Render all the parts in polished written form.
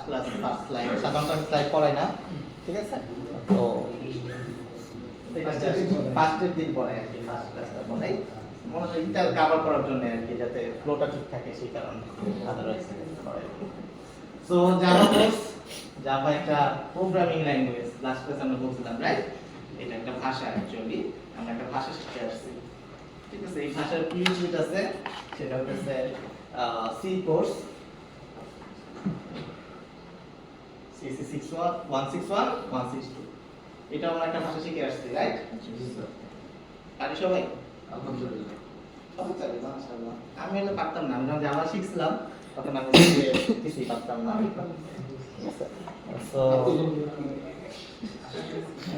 Class first slide, সাধারণত আমি slide পড়াই না, ঠিক আছে? তো ফার্স্টের দিন পরে আর কি, ফার্স্ট ক্লাসটা পড়াই মনে হয় এটা কভার করার জন্য আর কি, যাতে ফ্লোটা ঠিক থাকে সেই কারণে আদারওয়াইজ পড়াই। সো জাভা কোর্স, জাভা একটা প্রোগ্রামিং ল্যাঙ্গুয়েজ, লাস্ট ক্লাসে আমরা বলছিলাম রাইট, এটা একটা ভাষা অ্যাকচুয়ালি, আমরা একটা ভাষা শিখতে আসছি, ঠিক আছে? এই ভাষার প্রিরিকুইজিট আছে, সেটা হচ্ছে সি কোর্স, CC 161 162, এটা আমরা একটা ভাষা শিখে আসছি রাইট? পারি সবাই? আলহামদুলিল্লাহ। সবাই পারি মাশাআল্লাহ। আমি হলে পারতাম না, আমি যখন জাভা শিখছিলাম তখন আমি কিছুই পারতাম না। সো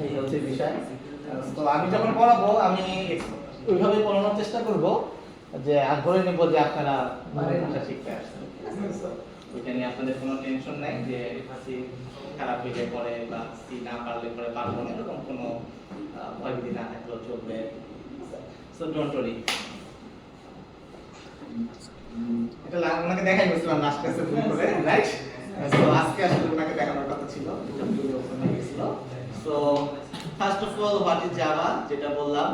এই হচ্ছে বিষয়। তো আমি যখন পড়াবো আমি ওইভাবে পড়ানোর চেষ্টা করব যে আর ধরে নেব যে আপনারা ভাষা শিখতে আসছেন, ওইটা নিয়ে আপনাদের কোনো টেনশন নাই যে সি খারাপ হয়ে পড়ে বা সি না পারলে পরে পারবো না, এরকম কোনো ভয় ভীতি না থাকলেও চলবে। So don't worry. এটা ওনাকে দেখাই বলছিলাম লাস্ট ক্লাসে ভুল করে রাইট? সো আজকে আসলে ওনাকে দেখানোর কথা ছিল, ভিডিও ওখানে গেছিল। So first of all what is Java, যেটা বললাম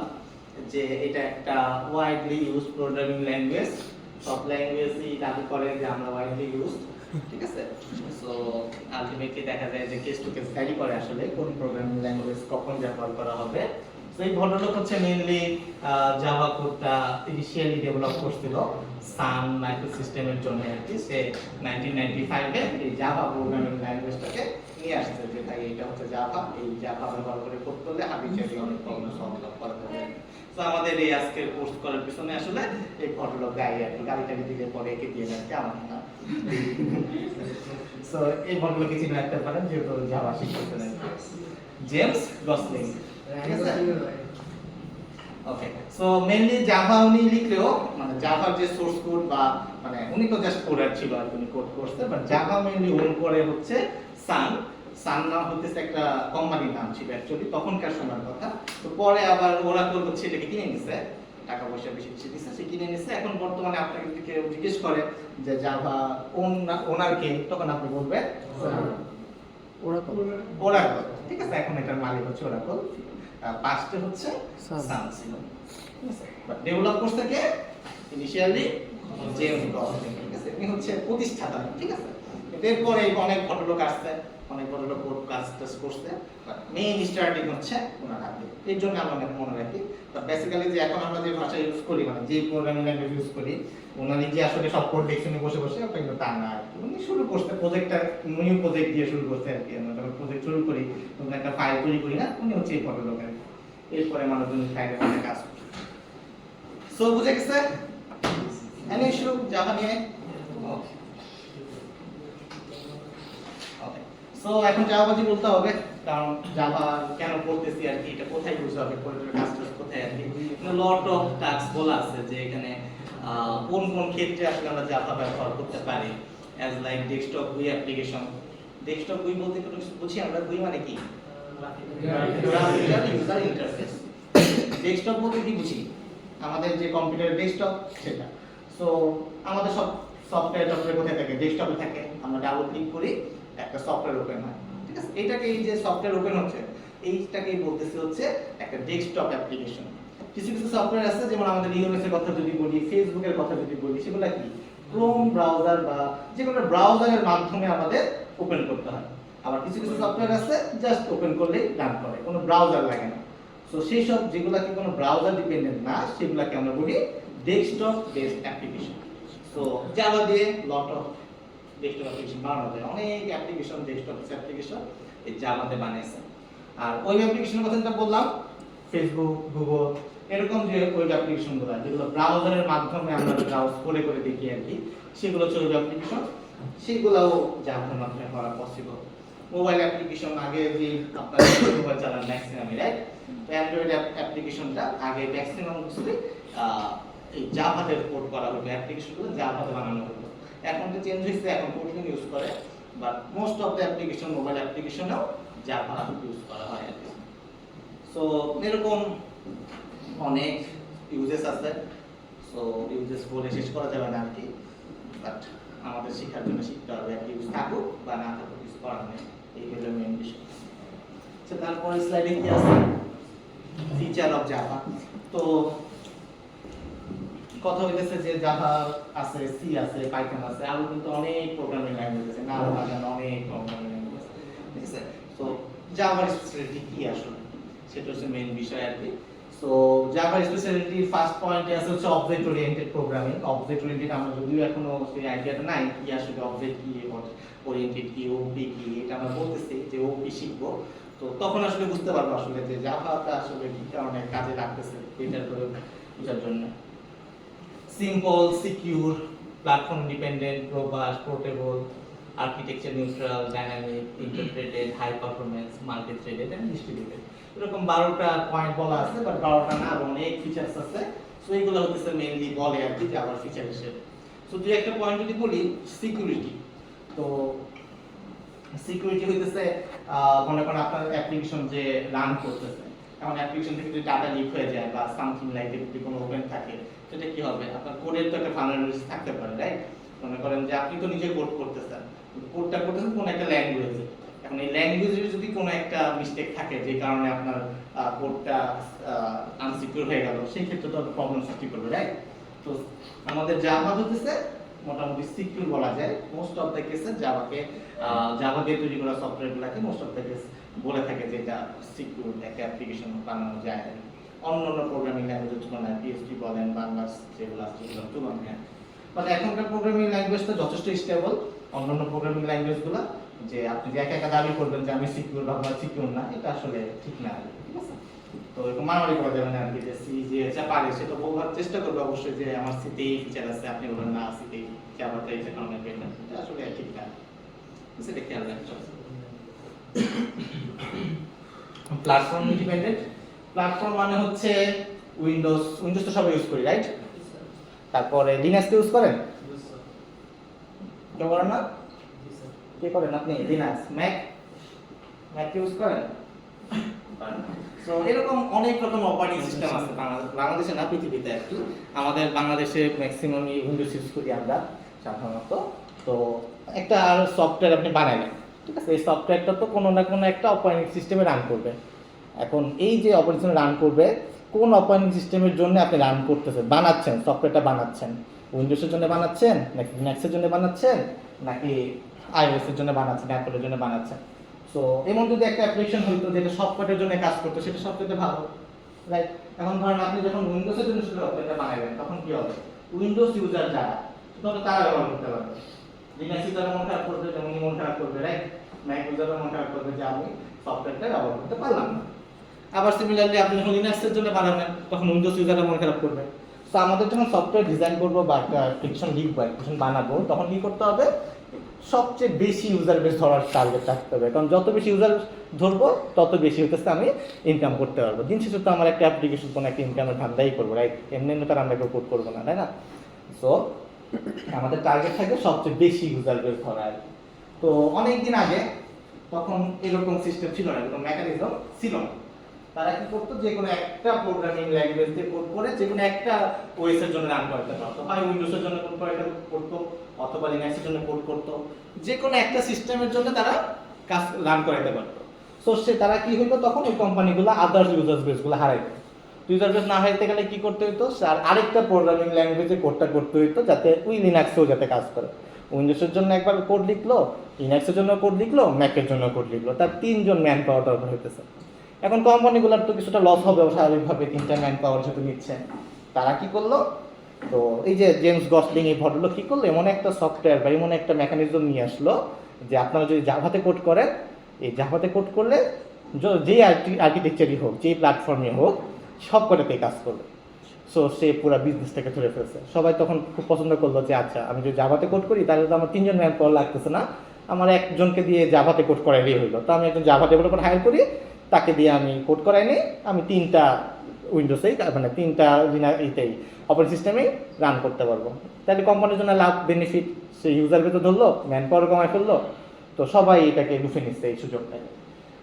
যে এটা একটা ওয়াইডলি ইউজড প্রোগ্রামিং ল্যাঙ্গুয়েজ, সব ল্যাঙ্গুয়েজই দাবি করে যে আমরা ওয়াইডলি ইউজড, ঠিক আছে? সো আলটিমেটলি দেখা যায় যে কেস টু কেস ভ্যারি করে আসলে কোন প্রোগ্রামিং ল্যাঙ্গুয়েজ কখন ব্যবহার করা হবে। সো এই ভদ্রলোক হচ্ছে মেইনলি জাভা কোডটা ইনিশিয়ালি ডেভেলপ করছিল সান মাইক্রোসিস্টেমের জন্য আর কি। সে 1995 এ এই জাভা প্রোগ্রামিং ল্যাঙ্গুয়েজটাকে নিয়ে আসছে, যে তাই এটা হচ্ছে জাভা, এই জাভা ব্যবহার করে কোড করলে হাবিজাবি অনেক প্রবলেম সলভ করা যাবে। তো আমাদের এই আজকের কোর্স করার পিছনে আসলে এই ভদ্রলোক গাড়ি আর কি, গাড়িটা দিলে পরে একে দিয়ে যাচ্ছে আমাকে না। সো এই ভদ্রলোককে চিনে রাখতে পারেন যেহেতু জাভা শিখতেছেন, জেমস গসলিং, ঠিক আছে? ওকে, সো মেইনলি জাভা উনি লিখলেও মানে জাভার যে সোর্স কোড বা মানে উনি তো জাস্ট কোডার ছিল আর উনি কোড করতে, বাট জাভা মেইনলি ওন করে হচ্ছে সান। সান নাম হচ্ছে একটা কোম্পানির নাম ছিল অ্যাকচুয়ালি তখনকার সময়ের কথা। তো পরে আবার ওরাকল হচ্ছে এটাকে কিনে নিছে, টাকা পয়সা বেশি বেশি দিচ্ছে, সে কিনে নিছে। এখন বর্তমানে আপনাকে যদি কেউ জিজ্ঞেস করে যে জাভা ওনার কে, তখন আপনি বলবেন ওরাকল, ঠিক আছে? এখন এটার মালিক হচ্ছে ওরাকল, পাস্টে হচ্ছে সান ছিল, ঠিক আছে? বাট ডেভেলপ করতে কে ইনিশিয়ালি জেমস গসলিং, ঠিক আছে? উনি হচ্ছে প্রতিষ্ঠাতা, ঠিক আছে? এরপরে অনেক ভদ্রলোক আসছে, অনেক ভদ্রলোক কোড কাজ করছে, বাট মেইন স্টার্টিং হচ্ছে ওনার হাতে। এর জন্য আমরা অনেক মনে রাখি। বাট বেসিক্যালি যে এখন আমরা যে ভাষা ইউজ করি মানে যে প্রোগ্রামিং ল্যাঙ্গুয়েজ ইউজ করি, উনি যে আসলে সব কোড লিখছেন বসে বসে, ওটা কিন্তু তা না আর কি। উনি শুরু করতে প্রজেক্টটা নিউ প্রজেক্ট দিয়ে শুরু করতে আর কি। আমরা যখন প্রজেক্ট শুরু করি তখন একটা ফাইল তৈরি করি না, উনি হচ্ছে এই ভদ্রলোক আর কি। এরপরে মানুষজন ফাইলের মধ্যে কাজ করে। সো বুঝে গেছে? এনি ইস্যু জাভা নিয়ে? ওকে, সো এখন জাভাবাজি বলতে হবে, কারণ জাভা কেন পড়তেছি আর কি, এটা কোথায় ইউজ হবে, কোডের কাজটা কোথায় আর কি। লট অফ টাস্ক বলা আছে যে এখানে কোন কোন ক্ষেত্রে আসলে আমরা জাভা ব্যবহার করতে পারি, as like desktop we application. Desktop we বলতে কোনো কিছু বুঝি আমরা, উই মানে কি? Graphical user interface. ডেস্কটপ বলতে কি বুঝি? আমাদের যে কম্পিউটারের ডেস্কটপ সেটা। সো আমাদের সব সফটওয়্যার কোথায় থাকে? ডেস্কটপে থাকে। আমরা ডাবল ক্লিক করি একটা সফটওয়্যার ওপেন হয়, ঠিক আছে? এটাকে এই যে সফটওয়্যার ওপেন হচ্ছে এইটাকেই বলতেছি হচ্ছে একটা ডেস্কটপ অ্যাপ্লিকেশন। কিছু কিছু সফটওয়্যার আছে যেমন আমাদের ইউএমএস এর কথা যদি বলি, ফেসবুকের কথা যদি বলি, সেগুলো কি ক্রোম ব্রাউজার বা যে কোনো ব্রাউজারের মাধ্যমে আমাদের ওপেন করতে হয়। আবার কিছু কিছু সফটওয়্যার আছে জাস্ট ওপেন করলেই রান করে, কোনো ব্রাউজার লাগে না। সো সেই সব যেগুলোকে কোনো ব্রাউজার ডিপেন্ডেন্ট না, সেগুলোকে আমরা বলি desktop based application. So Java দিয়ে লট অফ ডেস্কটপ অ্যাপ্লিকেশন বানানো যায়, অনেক অ্যাপ্লিকেশন ডেস্কটপ অ্যাপ্লিকেশন এই জাভাতে বানাইছে। আর ওয়েব অ্যাপ্লিকেশনের কথা যেটা বললাম, ফেসবুক, গুগল, এরকম যে ওয়েব অ্যাপ্লিকেশনগুলো যেগুলো ব্রাউজারের মাধ্যমে আমরা ব্রাউজ করে করে দেখি আর কি, সেগুলো হচ্ছে ওয়েব অ্যাপ্লিকেশন, সেগুলোও জাভার মাধ্যমে করা পসিবল। মোবাইল অ্যাপ্লিকেশন আগে যে আপনারা মোবাইল চালান ম্যাক্সিমামই রাইট, তো অ্যান্ড্রয়েড অ্যাপ্লিকেশনটা আগে ম্যাক্সিমাম কিছুই এই জাভাতে কোড করা হতো, অ্যাপ্লিকেশনগুলো জাভাতে বানানো হতো। এখন তো চেঞ্জ হয়েছে, এখন কোডলিং ইউজ করে, but most of the application mobile অ্যাপ্লিকেশনেও জাভা ইউজ করা হয় আর কি। সো এরকম অনেক ইউজেস আছে, সো ইউজেস বলে শেষ করা যাবে না আর কি, বাট আমাদের শেখার জন্য শিখতে হবে, একটা ইউজ থাকুক বা না থাকুক কিছু করার নেই, এই হলো মেইন বিষয়। আচ্ছা, তারপরে স্লাইডে কি আছে, ফিচার অফ জাভা। তো কথা হইতেছে যে জাভা আছে, সি আছে, পাইথন আছে, আরো কিন্তু অনেক প্রোগ্রামিং ল্যাঙ্গুয়েজ আছে, নাম বাজানো অনেক প্রোগ্রামিং ল্যাঙ্গুয়েজ আছে, ঠিক আছে। তো জাভার স্পেশালিটি কি আসলে, সেটা হচ্ছে মেইন বিষয় আর কি। সো জাভার স্পেশালিটি ফার্স্ট পয়েন্টে আছে হচ্ছে object oriented programming. Object oriented আমরা যদিও এখনো সেই আইডিয়াটা নাই কি আসলে অবজেক্ট কি, ওরিয়েন্টেড কি, ওপি কি, এটা আমরা বলতেছি যে ওপি শিখবো। তো তখন আসলে বুঝতে পারবো আসলে যে জাভাটা আসলে কি কারণে কাজে লাগতেছে, এটার করে বোঝার জন্য। Simple, secure, platform dependent, robust, portable, architecture neutral, dynamic, interpreted, high performance, multi threaded and distributed. এরকম 12টা পয়েন্ট বলা আছে, বাট 12টা না, আরো অনেক ফিচারস আছে। সো এইগুলো হচ্ছে মেইনলি বলে আর কি জাভার ফিচার হিসেবে। সো দুই একটা পয়েন্ট যদি বলি, সিকিউরিটি। তো সিকিউরিটি হইতেছে মনে করেন আপনার অ্যাপ্লিকেশন যে রান করতেছে, এমন অ্যাপ্লিকেশন থেকে যদি ডাটা লিক হয়ে যায় বা সামথিং লাইক যদি কোনো ওপেন থাকে, সেটা কি হবে, আপনার কোডের তো একটা ভালনারেবিলিটি থাকতে পারে, রাইট। মনে করেন যে আপনি তো নিজে কোড করতেছেন, কোডটা করতেছেন কোন একটা ল্যাঙ্গুয়েজে, এখন এই ল্যাঙ্গুয়েজে যদি কোনো একটা মিস্টেক থাকে যে কারণে আপনার কোডটা আনসিকিউর হয়ে গেল, সেই ক্ষেত্রে তো প্রবলেম সৃষ্টি করবে, রাইট। তো আমাদের জাভা হতেছে মোটামুটি সিকিউর বলা যায়। মোস্ট অফ দ্য কেসে জাভা দিয়ে তৈরি করা সফটওয়্যারগুলোকে মোস্ট অফ দ্য কেস বলে থাকে যে এটা সিকিউর একটা অ্যাপ্লিকেশন বানানো যায়। অন্যান্য প্রোগ্রামিং ল্যাঙ্গুয়েজের তুলনায় পিএইচপি বলেন, বাংলা যেগুলো আছে সেগুলোর তুলনায়। বাট এখনকার প্রোগ্রামিং ল্যাঙ্গুয়েজটা যথেষ্ট স্টেবল অন্যান্য প্রোগ্রামিং ল্যাঙ্গুয়েজগুলো। যে আপনি যে একা একা দাবি করবেন যে আমি সিকিউর বা আমার সিকিউর না, এটা আসলে ঠিক না, ঠিক আছে। তো এরকম মারামারি করা যাবে না আর কি, যে সি যে যা পারে সেটা বলার চেষ্টা করবে অবশ্যই যে আমার সিতে এই ফিচার আছে, আপনি বলেন না সিতে জাভাতে এই কারণে পেলেন, এটা আসলে ঠিক না, সেটা খেয়াল রাখতে হবে। Platform independent. প্ল্যাটফর্ম মানে হচ্ছে উইন্ডোজ তো সবাই ইউজ করি, রাইট। তারপরে লিনাক্স ইউজ করেন, কেউ করেন না, কে করেন আপনি? লিনাক্স, ম্যাক ইউজ করেন। সো এরকম অনেক রকম অপারেটিং সিস্টেম আছে বাংলাদেশে না, পৃথিবীতে আর কি। আমাদের বাংলাদেশে ম্যাক্সিমাম উইন্ডোজ ইউজ করি আমরা সাধারণত। তো একটা সফটওয়্যার আপনি বানালেন, ঠিক আছে, এই সফটওয়্যারটা তো কোনো না কোনো একটা অপারেটিং সিস্টেমে রান করবে। এখন এই যে অপারেটিং রান করবে, কোন অপারেটিং সিস্টেমের জন্য আপনি রান করতেছেন, বানাচ্ছেন, সফটওয়্যারটা বানাচ্ছেন, উইন্ডোজের জন্য বানাচ্ছেন নাকি লিনাক্সের জন্য বানাচ্ছেন নাকি আইওএস এর জন্য বানাচ্ছেন, অ্যাপলের জন্য বানাচ্ছেন। সো এমন যদি একটা অ্যাপ্লিকেশন হইতো যেটা সফটওয়্যারের জন্য কাজ করতো, সেটা সবথেকে ভালো, রাইট। এখন ধরেন আপনি যখন উইন্ডোজের জন্য সফটওয়্যারটা বানাবেন, তখন কি হবে, উইন্ডোজ ইউজার যারা তখন তারা ব্যবহার করতে পারবে। লিনাক্স ইউজার মন খারাপ করবে, যেমন মন খারাপ করবে, রাইট। ম্যাক ইউজার মন খারাপ করবে যে আমি সফটওয়্যারটা ব্যবহার করতে পারলাম না। আবার সিমিলারলি আপনি যখন লিনাক্সের জন্য বানাবেন, তখন উইন্ডোজ ইউজাররা মন খারাপ করবে। সো আমাদের যখন সফটওয়্যার ডিজাইন করবো বা একটা অ্যাপ্লিকেশন লিখবো, অ্যাপ্লিকেশন বানাবো, তখন কি করতে হবে, সবচেয়ে বেশি ইউজার বেস ধরার টার্গেট রাখতে হবে। কারণ যত বেশি ইউজার ধরবো তত বেশি হতেছে আমি ইনকাম করতে পারবো। দিন শেষে তো আমার একটা অ্যাপ্লিকেশন কোনো একটা ইনকামের ধান্দাই করবো, রাইট। এমনি তার আমরা কেউ কোড করবো না, তাই না। সো আমাদের টার্গেট থাকে সবচেয়ে বেশি ইউজার বেস ধরার। তো অনেকদিন আগে তখন এরকম সিস্টেম ছিল না, এরকম মেকানিজম ছিল না। তারা কি করতো, যে কোনো একটা প্রোগ্রামিং ল্যাঙ্গুয়েজ দিয়ে কোড করে যে কোনো একটা ওএস এর জন্য রান করাতে পারতো, হয় উইন্ডোজের জন্য কোড করতো অথবা লিনাক্সের জন্য কোড করতো, যে কোনো একটা সিস্টেমের জন্য তারা কাজ রান করাতে পারতো। সো তারা কি হইতো, তখন ওই কোম্পানিগুলো আদার্স ইউজার বেসগুলো হারাইতো। ইউজার বেস না হারাইতে গেলে কি করতে হইতো, আরেকটা প্রোগ্রামিং ল্যাঙ্গুয়েজে কোডটা করতে হইতো যাতে ওই লিনাক্সেও যাতে কাজ করে। উইন্ডোজের জন্য একবার কোড লিখলো, লিনাক্সের জন্য কোড লিখলো, ম্যাকের জন্য কোড লিখলো, তার 3 জন ম্যান পাওয়ার দরকার হইতেছে। এখন কোম্পানিগুলোর তো কিছুটা লস হবে স্বাভাবিকভাবে, 3টা ম্যান পাওয়ার যেহেতু নিচ্ছে। তারা কি করলো, তো এই যে জেমস গসলিং এই ভদ্রলোক কি করলো, এমন একটা সফটওয়্যার বা এমন একটা মেকানিজম নিয়ে আসলো যে আপনারা যদি জাভাতে কোড করেন, এই জাভাতে কোড করলে যেই আর্কিটেকচারই হোক, যেই প্ল্যাটফর্মে হোক, সব কটাতেই কাজ করবে। সো সে পুরো বিজনেসটাকে ধরে ফেলছে। সবাই তখন খুব পছন্দ করলো যে আচ্ছা, আমি যদি জাভাতে কোড করি তাহলে তো আমার 3 জন ম্যান পাওয়ার লাগতেছে না, আমার একজনকে দিয়ে জাভাতে কোড করাইলেই হইলো। তো আমি একজন জাভা ডেভেলপার হায়ার করি, তাকে দিয়ে আমি কোড করাই নিই, আমি 3টা উইন্ডোজেই মানে 3টা এইটাই অপারেটিং সিস্টেমেই রান করতে পারবো। তাহলে কোম্পানির জন্য লাভ, বেনিফিট, সে ইউজার বেতন ধরলো, ম্যান পাওয়ার কমায় ফেললো, তো সবাই এটাকে লুফে নিচ্ছে এই সুযোগটাকে।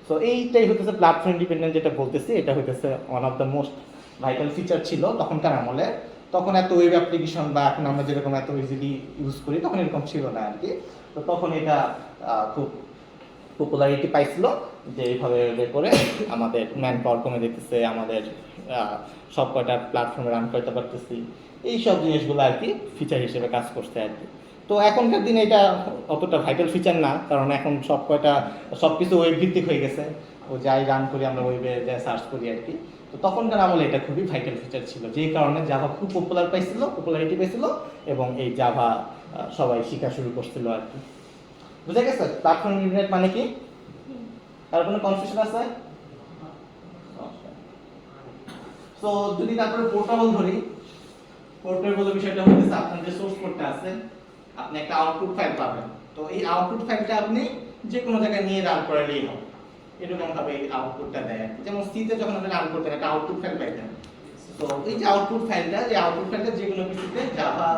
সো এইটাই হইতেছে প্ল্যাটফর্ম ইন্ডিপেন্ডেন্ট যেটা বলতেছি, এটা হইতেছে one of the most vital feature ছিল তখনকার আমলে। তখন এত ওয়েব অ্যাপ্লিকেশন বা এখন আমরা যেরকম এত ইজিলি ইউজ করি তখন এরকম ছিল না আর কি। তো তখন এটা খুব পপুলারিটি পাইছিল যে এইভাবে করে আমাদের ম্যান পাওয়ার কমে যেতেছে, আমাদের সব কয়টা প্ল্যাটফর্মে রান করতে পারতেছি, এইসব জিনিসগুলো আর কি ফিচার হিসেবে কাজ করছে আর কি। তো এখনকার দিনে এটা অতটা ভাইটাল ফিচার না, কারণ এখন সব কিছু ওয়েব ভিত্তিক হয়ে গেছে, ও যাই রান করি আমরা ওয়েবে যাই সার্চ করি আর কি। তো তখনকার আমলে এটা খুবই ভাইটাল ফিচার ছিল, যেই কারণে জাভা খুব পপুলারিটি পাইছিল এবং এই জাভা সবাই শেখা শুরু করছিল আর কি। বুঝা গেছে প্ল্যাটফর্ম ইন্টারনেট মানে কি? আর কোনো কনফিউশন আছে? তো যদি তারপরে পোর্টেবল ধরি, পোর্টেবল বিষয়টা হচ্ছে আপনার যে সোর্স কোডটা আছে, আপনি একটা আউটপুট ফাইল পাবেন। তো এই আউটপুট ফাইলটা আপনি যে কোনো জায়গায় নিয়ে রান করলেই হবে, এরকম ভাবে এই আউটপুটটা দেয়। যেমন সিতে যখন আপনি রান করতেন একটা আউটপুট ফাইল পাইতেন, তো এই যে আউটপুট ফাইলটা, এই আউটপুট ফাইলটা যে কোনো কিছুতে জাভা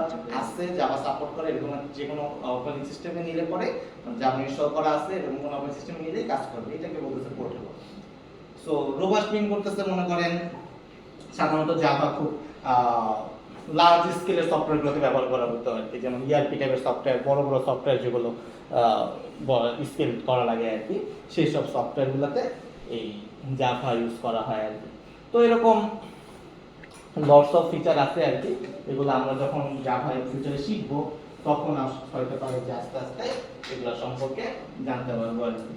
আছে, জাভা সাপোর্ট করে এরকম যে কোনো অপারেটিং সিস্টেমে নিলে পরে জাভা ইনস্টল করা আছে এরকম কোনো অপারেটিং সিস্টেমে নিলেই কাজ করবে, এটাকে বলতেছে পোর্টেবল। সো রোবাস্ট মিন করতেছে মনে করেন সাধারণত জাভা খুব লার্জ স্কেলের সফটওয়্যারগুলোকে ব্যবহার করা হতো আর কি, যেমন ইআরপি টাইপের সফটওয়্যার, বড় বড় সফটওয়্যার যেগুলো স্কেল করা লাগে আর কি, সেই সব সফটওয়্যারগুলোতে এই জাভা ইউজ করা হয় আর কি। তো এরকম লটস অফ ফিচার আছে আর কি, এগুলো আমরা যখন জাভা ফিচারে শিখবো তখন হয়তো পারে যে আস্তে আস্তে এগুলো সম্পর্কে জানতে পারবো আর কি।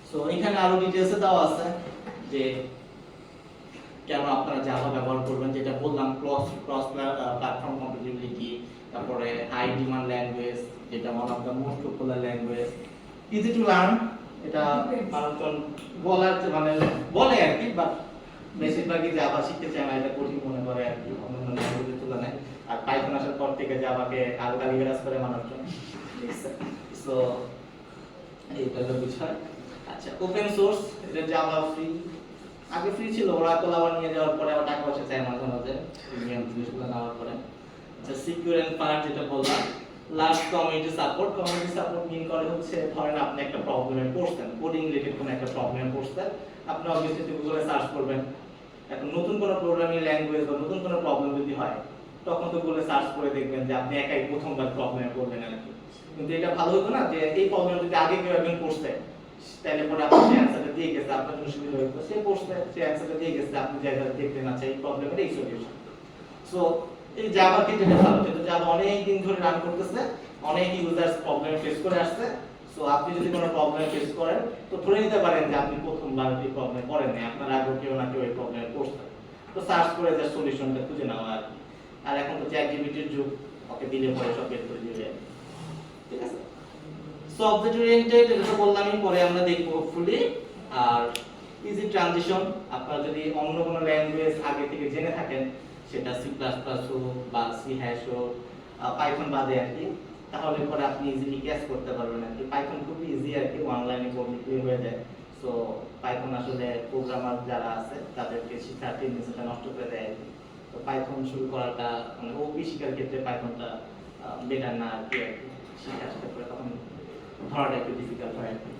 সো এখানে আরো ডিটেইলসে দেওয়া আছে যে কেন আপনারা জাভা ব্যবহার করবেন, যেটা বললাম ক্রস প্ল্যাটফর্ম কম্প্যাটিবিলিটি, তারপরে হাই ডিমান্ড ল্যাঙ্গুয়েজ, যেটা one of the most popular language, easy to learn, এটা মানুষজন মানে বলে আর কি, বাট বেশিরভাগই জাভা শিখতে চায় না, এটা কঠিন মনে করে আর কি অন্যান্য ল্যাঙ্গুয়েজের তুলনায়। আর পাইথন আসার পর থেকে জাভাকে আরো গালিগালাজ করে মানুষজন। সো এইটা হলো বিষয়। আচ্ছা, ওপেন সোর্স, এটা জাভা ফ্রি, আগে ফ্রি ছিল, ওরা আবার নিয়ে যাওয়ার পরে আবার টাকা পয়সা চায় মাঝে মাঝে প্রিমিয়াম জিনিসগুলো নেওয়ার পরে। আচ্ছা, সিকিউর এন্ড ফায়ার, যেটা বললাম লাস্ট কমিউনিটি সাপোর্ট মিন করে হচ্ছে ধরেন আপনি একটা প্রবলেমে পড়ছেন, কোডিং রিলেটেড কোনো একটা প্রবলেমে পড়ছেন, আপনি অবভিয়াসলি গুগলে সার্চ করবেন। এখন নতুন কোনো প্রোগ্রামিং ল্যাঙ্গুয়েজ বা নতুন কোনো প্রবলেম যদি হয় তখন তো গুগলে সার্চ করে দেখবেন যে আপনি একাই প্রথমবার প্রবলেমে পড়বেন আর কি। কিন্তু এটা ভালো হতো না যে এই প্রবলেম যদি আগে কেউ একজন পড়ছে তাহলে পরে আপনি সেই অ্যানসারটা দিয়ে গেছে, আপনার জন্য সুবিধা হতো, সে পড়ছে সেই অ্যানসারটা দিয়ে গেছে, আপনি জায়গা দেখতে না চাই এই প্রবলেমের এই সলিউশন। সো এই জাভা ক্ষেত্রে যেটা ভালো, যেটা জাভা অনেক দিন ধরে রান করতেছে, অনেক ইউজার্স প্রবলেম ফেস করে আসছে। সো আপনি যদি কোনো প্রবলেম ফেস করেন তো ধরে নিতে পারেন যে আপনি প্রথমবার এই প্রবলেম পড়েন নাই, আপনার আগে কেউ না কেউ এই প্রবলেম পড়ছে, তো সার্চ করে যে সলিউশনটা খুঁজে নেওয়া আর কি। আর এখন তো চ্যাটজিপিটির যুগ, ওকে দিলে পরে সব বের করে দিবে, ঠিক আছে। সো অবজেক্ট ওরিয়েন্টেড এটা তো বললামই, পরে আমরা দেখবো হোপফুলি। আর ইজি ট্রানজিশন, আপনারা যদি অন্য কোনো ল্যাঙ্গুয়েজ আগে থেকে জেনে থাকেন, সেটা সি প্লাস প্লাস হোক বা সি হ্যাশ হোক, পাইথন বাদে আর কি, তাহলে পরে আপনি ইজিলি ক্যাচ করতে পারবেন আর কি। পাইথন খুবই ইজি আর কি, অনলাইনে কমপ্লিটলি হয়ে যায়। সো পাইথন আসলে প্রোগ্রামার যারা আছে তাদেরকে শিক্ষার টেন্ডেন্সিটা নষ্ট করে দেয় আর কি। তো পাইথন শুরু করাটা মানে ওপি শিক্ষার ক্ষেত্রে পাইথনটা বেটার না আর কি, শিক্ষার ক্ষেত্রে তখন ধরাটা একটু ডিফিকাল্ট হয় আর কি।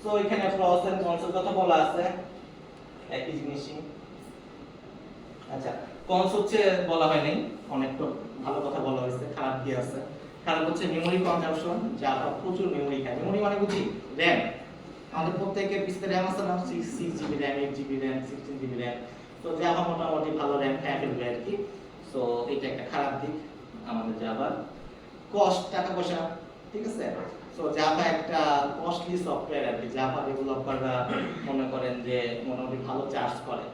সো এখানে প্রসেস এন্ড কনসোল কথা বলা আছে, একই জিনিসই। আচ্ছা, কনস হচ্ছে বলা হয় নাই, অনেক তো ভালো কথা বলা হয়েছে, খারাপ কি আছে? খারাপ হচ্ছে মেমরি কনজাম্পশন, জাভা প্রচুর মেমরি খায়। মেমরি মানে বুঝি র‍্যাম, আমাদের প্রত্যেকের পিসিতে র‍্যাম আছে না, 6 GB RAM, 8 GB RAM, 16 GB RAM. তো জাভা মোটামুটি ভালো র‍্যাম খায় ফেলবে আর কি। সো এটা একটা খারাপ দিক আমাদের জাভার। কস্ট, টাকা পয়সা, ঠিক আছে। সো জাভা একটা কস্টলি সফটওয়্যার আর কি, জাভা ডেভেলপাররা মনে করেন যে মোটামুটি ভালো চার্জ করে।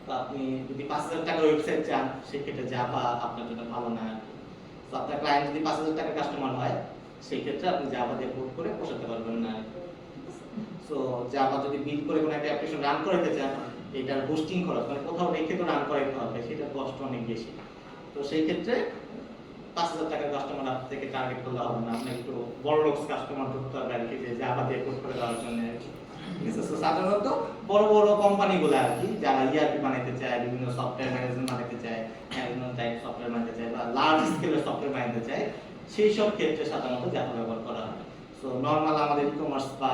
তো আপনি যদি 5000 টাকার ওয়েবসাইট চান সেক্ষেত্রে জাভা আপনার জন্য ভালো না আর কি। তো আপনার ক্লায়েন্ট যদি 5000 টাকার কাস্টমার হয় সেই ক্ষেত্রে আপনি জাভা দিয়ে কোড করে পোষাতে পারবেন না। সো জাভা যদি বিল্ড করে কোনো একটা অ্যাপ্লিকেশন রান করাতে চান, এটার হোস্টিং খরচ মানে কোথাও রেখে তো রান করাতে হবে, সেটার কষ্ট অনেক বেশি। তো সেই ক্ষেত্রে 5000 টাকার কাস্টমার আপনার থেকে টার্গেট করলে হবে না, আপনি একটু বড় লোক কাস্টমার ধরতে হবে আর কি, যে জাভা দিয়ে কোড করে দেওয়ার জন্য আর কি। ঠিক আছে। সো সাধারণত বড় বড় কোম্পানিগুলো আর কি, যারা ইআরপি বানাইতে চায়, বিভিন্ন সফটওয়্যার ম্যানেজমেন্ট বানাইতে চায়, ম্যানেজমেন্ট টাইপ সফটওয়্যার বানাইতে চায় বা লার্জ স্কেলের সফটওয়্যার বানাইতে চায়, সেই সব ক্ষেত্রে সাধারণত জাভা ব্যবহার করা হয়। সো নরমাল আমাদের ই-কমার্স বা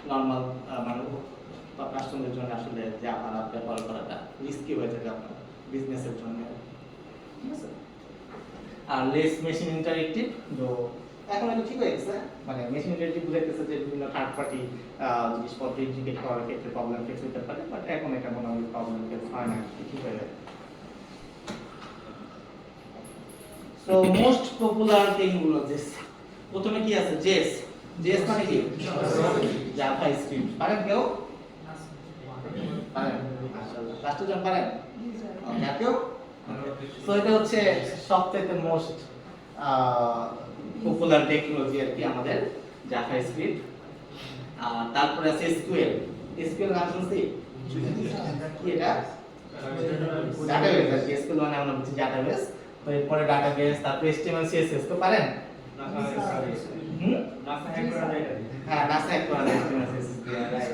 নরমাল মানে বা কাস্টমারের জন্য আসলে জাভা ব্যবহার করাটা রিস্কি হয়ে যাবে আপনার বিজনেসের জন্য, ঠিক আছে। আর লেস মেশিন ইন্টারেক্টিভ, তো এখন এটা ঠিক হয়ে গেছে, মানে মেশিন ইন্টারেক্টিভ বুঝাইতেছে যে বিভিন্ন থার্ড পার্টি জিনিসপত্র ইন্টিগ্রেট করার ক্ষেত্রে প্রবলেম ফেস হতে পারে, বাট এখন এটা মোটামুটি প্রবলেম ফেস হয় না, ঠিক হয়ে যাবে। সো মোস্ট পপুলার থিংগুলো জেস, প্রথমে কি আছে জেস, জেস মানে কি জাভা স্ক্রিপ্ট, পারেন কেউ? পারেন, মাশাআল্লাহ, লাস্ট জন পারেন? ওকে, কেউ? সো এটা হচ্ছে সবথেকে মোস্ট পপুলার টেকনোলজি আর কি আমাদের জাভা স্ক্রিপ্ট। তারপরে আছে এসকিউএল, এসকিউএল নাম শুনছি কি? এটা ডাটাবেস আর কি, এসকিউএল মানে আমরা বলছি ডাটাবেস, তো এরপরে ডাটাবেস, তারপরে HTML CSS তো পারেন? হ্যাঁ, নাসা এক করা HTML CSS দিয়ে, রাইট।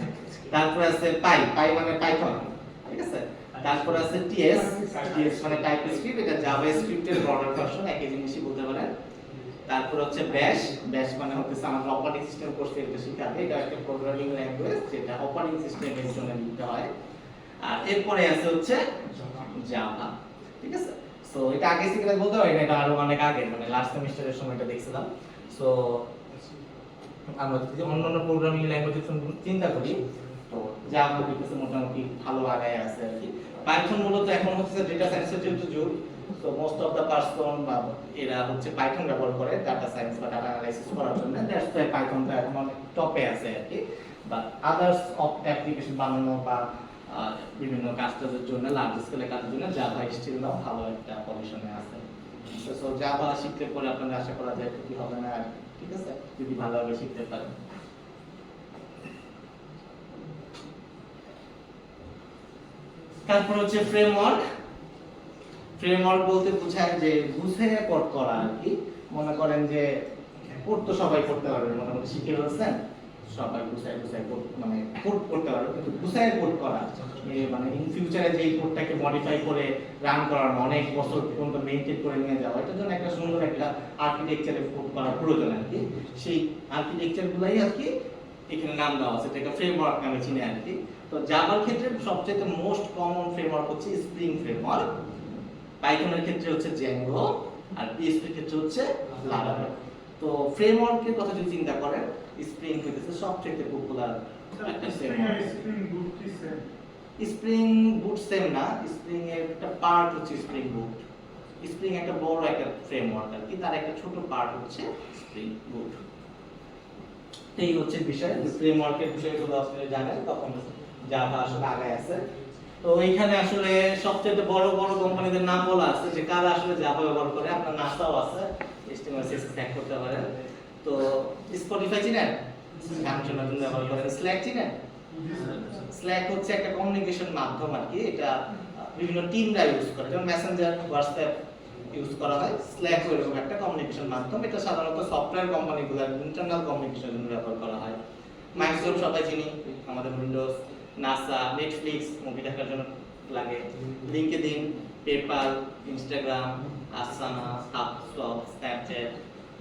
তারপরে আছে পাই, পাই মানে পাইথন, ঠিক আছে। তারপর আছে টিএস, টিএস মানে টাইপস্ক্রিপ্ট, এটা জাভাস্ক্রিপ্টের ব্রডার ভার্সন, একই জিনিসই বলতে পারেন। তারপর হচ্ছে ব্যাশ, ব্যাশ মানে হচ্ছে আমাদের অপারেটিং সিস্টেম কোর্সে এটা শেখাবে, এটা একটা প্রোগ্রামিং ল্যাঙ্গুয়েজ যেটা অপারেটিং সিস্টেমের জন্য লিখতে হয়। আর এরপরে আছে হচ্ছে জাভা, ঠিক আছে। সো এটা আগে থেকে বলতে পারি না, এটা আরো অনেক আগে, মানে লাস্ট সেমিস্টারের সময় এটা দেখছিলাম। সো আমরা যদি অন্যান্য প্রোগ্রামিং ল্যাঙ্গুয়েজের চিন্তা করি, তো জাভা বিকাশে মোটামুটি ভালো আগায় আছে আর কি। পাইথন মূলত এখন হচ্ছে ডেটা সায়েন্সের যেহেতু যুগ, তো মোস্ট অফ দা পারসন বা এরা হচ্ছে পাইথন ব্যবহার করে ডাটা সায়েন্স বা ডাটা অ্যানালাইসিস করার জন্য, দ্যাটস ওয়াই পাইথনটা এখন অনেক টপে আছে আর কি। বা আদার্স অফ অ্যাপ্লিকেশন বানানো বা বিভিন্ন কাজটার জন্য, লার্জ স্কেলে কাজের জন্য জাভা স্টিল নাও ভালো একটা পজিশনে আছে। সো জাভা শিখতে পরে আপনাদের আশা করা যায় কি হবে না, ঠিক আছে, যদি ভালোভাবে শিখতে পারেন। তারপর হচ্ছে ফ্রেমওয়ার্ক, ফ্রেমওয়ার্ক বলতে বোঝায় যে বুঝে কোড করা আর কি। মনে করেন যে কোড তো সবাই করতে পারবে, মোটামুটি শিখে ফেলছেন, সবাই বুঝায় বুঝায় কোড মানে কোড করতে পারবে, কিন্তু বুঝায় কোড করা মানে ইন ফিউচারে যে কোডটাকে মডিফাই করে রান করানো, অনেক বছর পর্যন্ত মেইনটেইন করে নিয়ে যাওয়া, এটার জন্য একটা সুন্দর একটা আর্কিটেকচারে কোড করা প্রয়োজন আর কি। সেই আর্কিটেকচারগুলাই আর কি এখানে নাম দেওয়া আছে, এটাকে ফ্রেমওয়ার্ক নামে চিনে আর কি। তো জাভার ক্ষেত্রে সবচেয়ে মোস্ট কমন ফ্রেমওয়ার্ক হচ্ছে স্প্রিং ফ্রেমওয়ার্ক, পাইথনের ক্ষেত্রে হচ্ছে জ্যাঙ্গো, আর পিএইচপি এর ক্ষেত্রে হচ্ছে লারাভেল। তো ফ্রেমওয়ার্কের কথা যদি চিন্তা করেন, স্প্রিং হচ্ছে সবচেয়ে পপুলার একটা ফ্রেমওয়ার্ক। স্প্রিং বুট সেম না, স্প্রিং এর একটা পার্ট হচ্ছে স্প্রিং বুট। স্প্রিং একটা বড় একটা ফ্রেমওয়ার্ক আর কি, তার একটা ছোট পার্ট হচ্ছে স্প্রিং বুট। এই হচ্ছে বিষয়, ফ্রেমওয়ার্কের বিষয়গুলো আপনি জানেন, তখন জাভা আসলে আগায় আছে। তো এইখানে আসলে সবচেয়ে বড় বড় কোম্পানিদের নাম বলা আছে যে কারা আসলে জাভা ব্যবহার করে, আপনার নাসাও আছে, HTML CSS ট্যাগ করতে পারেন। তো স্পটিফাই চিনেন, গান শোনার জন্য ব্যবহার করেন। স্ল্যাক চিনেন, স্ল্যাক হচ্ছে একটা কমিউনিকেশন মাধ্যম আর কি, এটা বিভিন্ন টিমরা ইউজ করে, যেমন মেসেঞ্জার, হোয়াটসঅ্যাপ ইউজ করা হয়, স্ল্যাক এরকম একটা কমিউনিকেশন মাধ্যম। এটা সাধারণত সফটওয়্যার কোম্পানিগুলোর ইন্টারনাল কমিউনিকেশনের জন্য ব্যবহার করা হয়। মাইক্রোসফট সবাই চিনি, আমাদের উইন্ডোজ, নাসা, নেটফ্লিক্স মুভি দেখার জন্য লাগে, LinkedIn, PayPal, Instagram, Asana, HubSpot, Snapchat,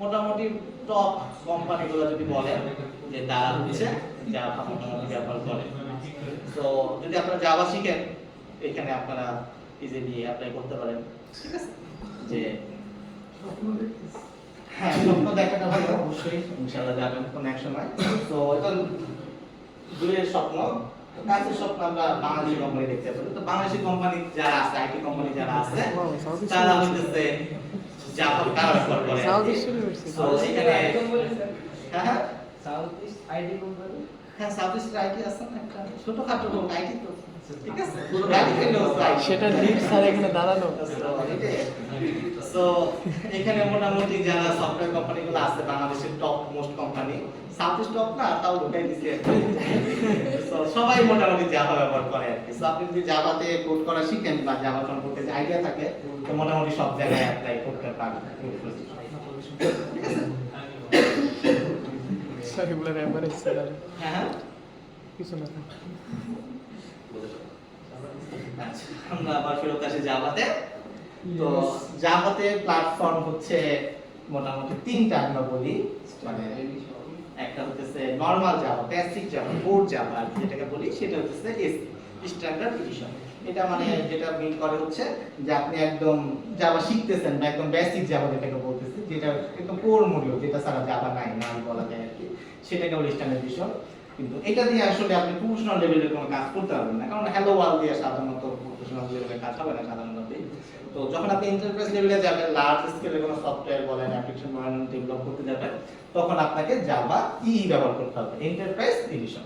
মোটামুটি টপ কোম্পানিগুলো যদি বলেন যে তারা হচ্ছে জাভা মোটামুটি ব্যবহার করে। তো যদি আপনারা জাভা শিখেন, এখানে আপনারা ইজিলি অ্যাপ্লাই করতে পারেন, ঠিক আছে। যে হ্যাঁ, স্বপ্ন দেখাটা ভালো, অবশ্যই ইনশাআল্লাহ যাবেন কোন এক সময়। তো এটা দূরের স্বপ্ন, কাছের স্বপ্ন আমরা বাংলাদেশি কোম্পানি দেখতে পারি। তো বাংলাদেশি কোম্পানি যারা আছে, আইটি কোম্পানি যারা আছে, তারা হচ্ছে জাভা ব্যবহার করে। তো এখানে হ্যাঁ সাউথ ইস্ট আইটি কোম্পানি, হ্যাঁ সাউথ ইস্ট আইটি আছে না, একটা ছোটখাটো আইটি, তো ঠিক আছে, পুরো আইটি সেটা লিড স্যার এখানে দাঁড়ানো। সো এখানে মোটামুটি যারা সফটওয়্যার কোম্পানিগুলো আছে, বাংলাদেশের top most company, south east top না, তাও ঢুকাই দিছে। সো সবাই মোটামুটি জাভা ব্যবহার করে আর কি। সো আপনি যদি জাভাতে কোড করা শিখেন বা জাভা সম্পর্কে যে আইডিয়া থাকে, তো মোটামুটি সব জায়গায় অ্যাপ্লাই করতে পারবেন, ঠিক আছে। সরি বলে রেফারেন্স স্যার, হ্যাঁ কিছু না। আচ্ছা, আমরা আবার ফেরত আসি জাভাতে। তো জাভাতে প্ল্যাটফর্ম হচ্ছে মোটামুটি তিনটা আমরা বলি, মানে একটা হচ্ছে normal Java, basic Java, core Java যেটাকে বলি, সেটা হচ্ছে এসি, স্ট্যান্ডার্ড এডিশন। এটা মানে যেটা মিন করে হচ্ছে যে আপনি একদম জাভা শিখতেছেন বা একদম বেসিক জাভা যেটাকে বলতেছি, যেটা একদম কোর মডিউল, যেটা ছাড়া জাভা নাই বলা যায় আর কি, সেটাকে বলি স্ট্যান্ডার্ড এডিশন। কিন্তু এটা দিয়ে আসলে আপনি প্রফেশনাল লেভেলের কোনো কাজ করতে পারবেন না, কারণ হ্যালো ওয়ার্ল্ড দিয়ে সাধারণত প্রফেশনাল লেভেলের কাজ হবে না সাধারণত। তো যখন আপনি এন্টারপ্রাইজ লেভেলে যাবেন, লার্জ স্কেলের কোনো সফটওয়্যার বলেন, অ্যাপ্লিকেশন বলেন ডেভেলপ করতে যাবেন, তখন আপনাকে জাভা ব্যবহার করতে হবে, এন্টারপ্রাইজ এডিশন।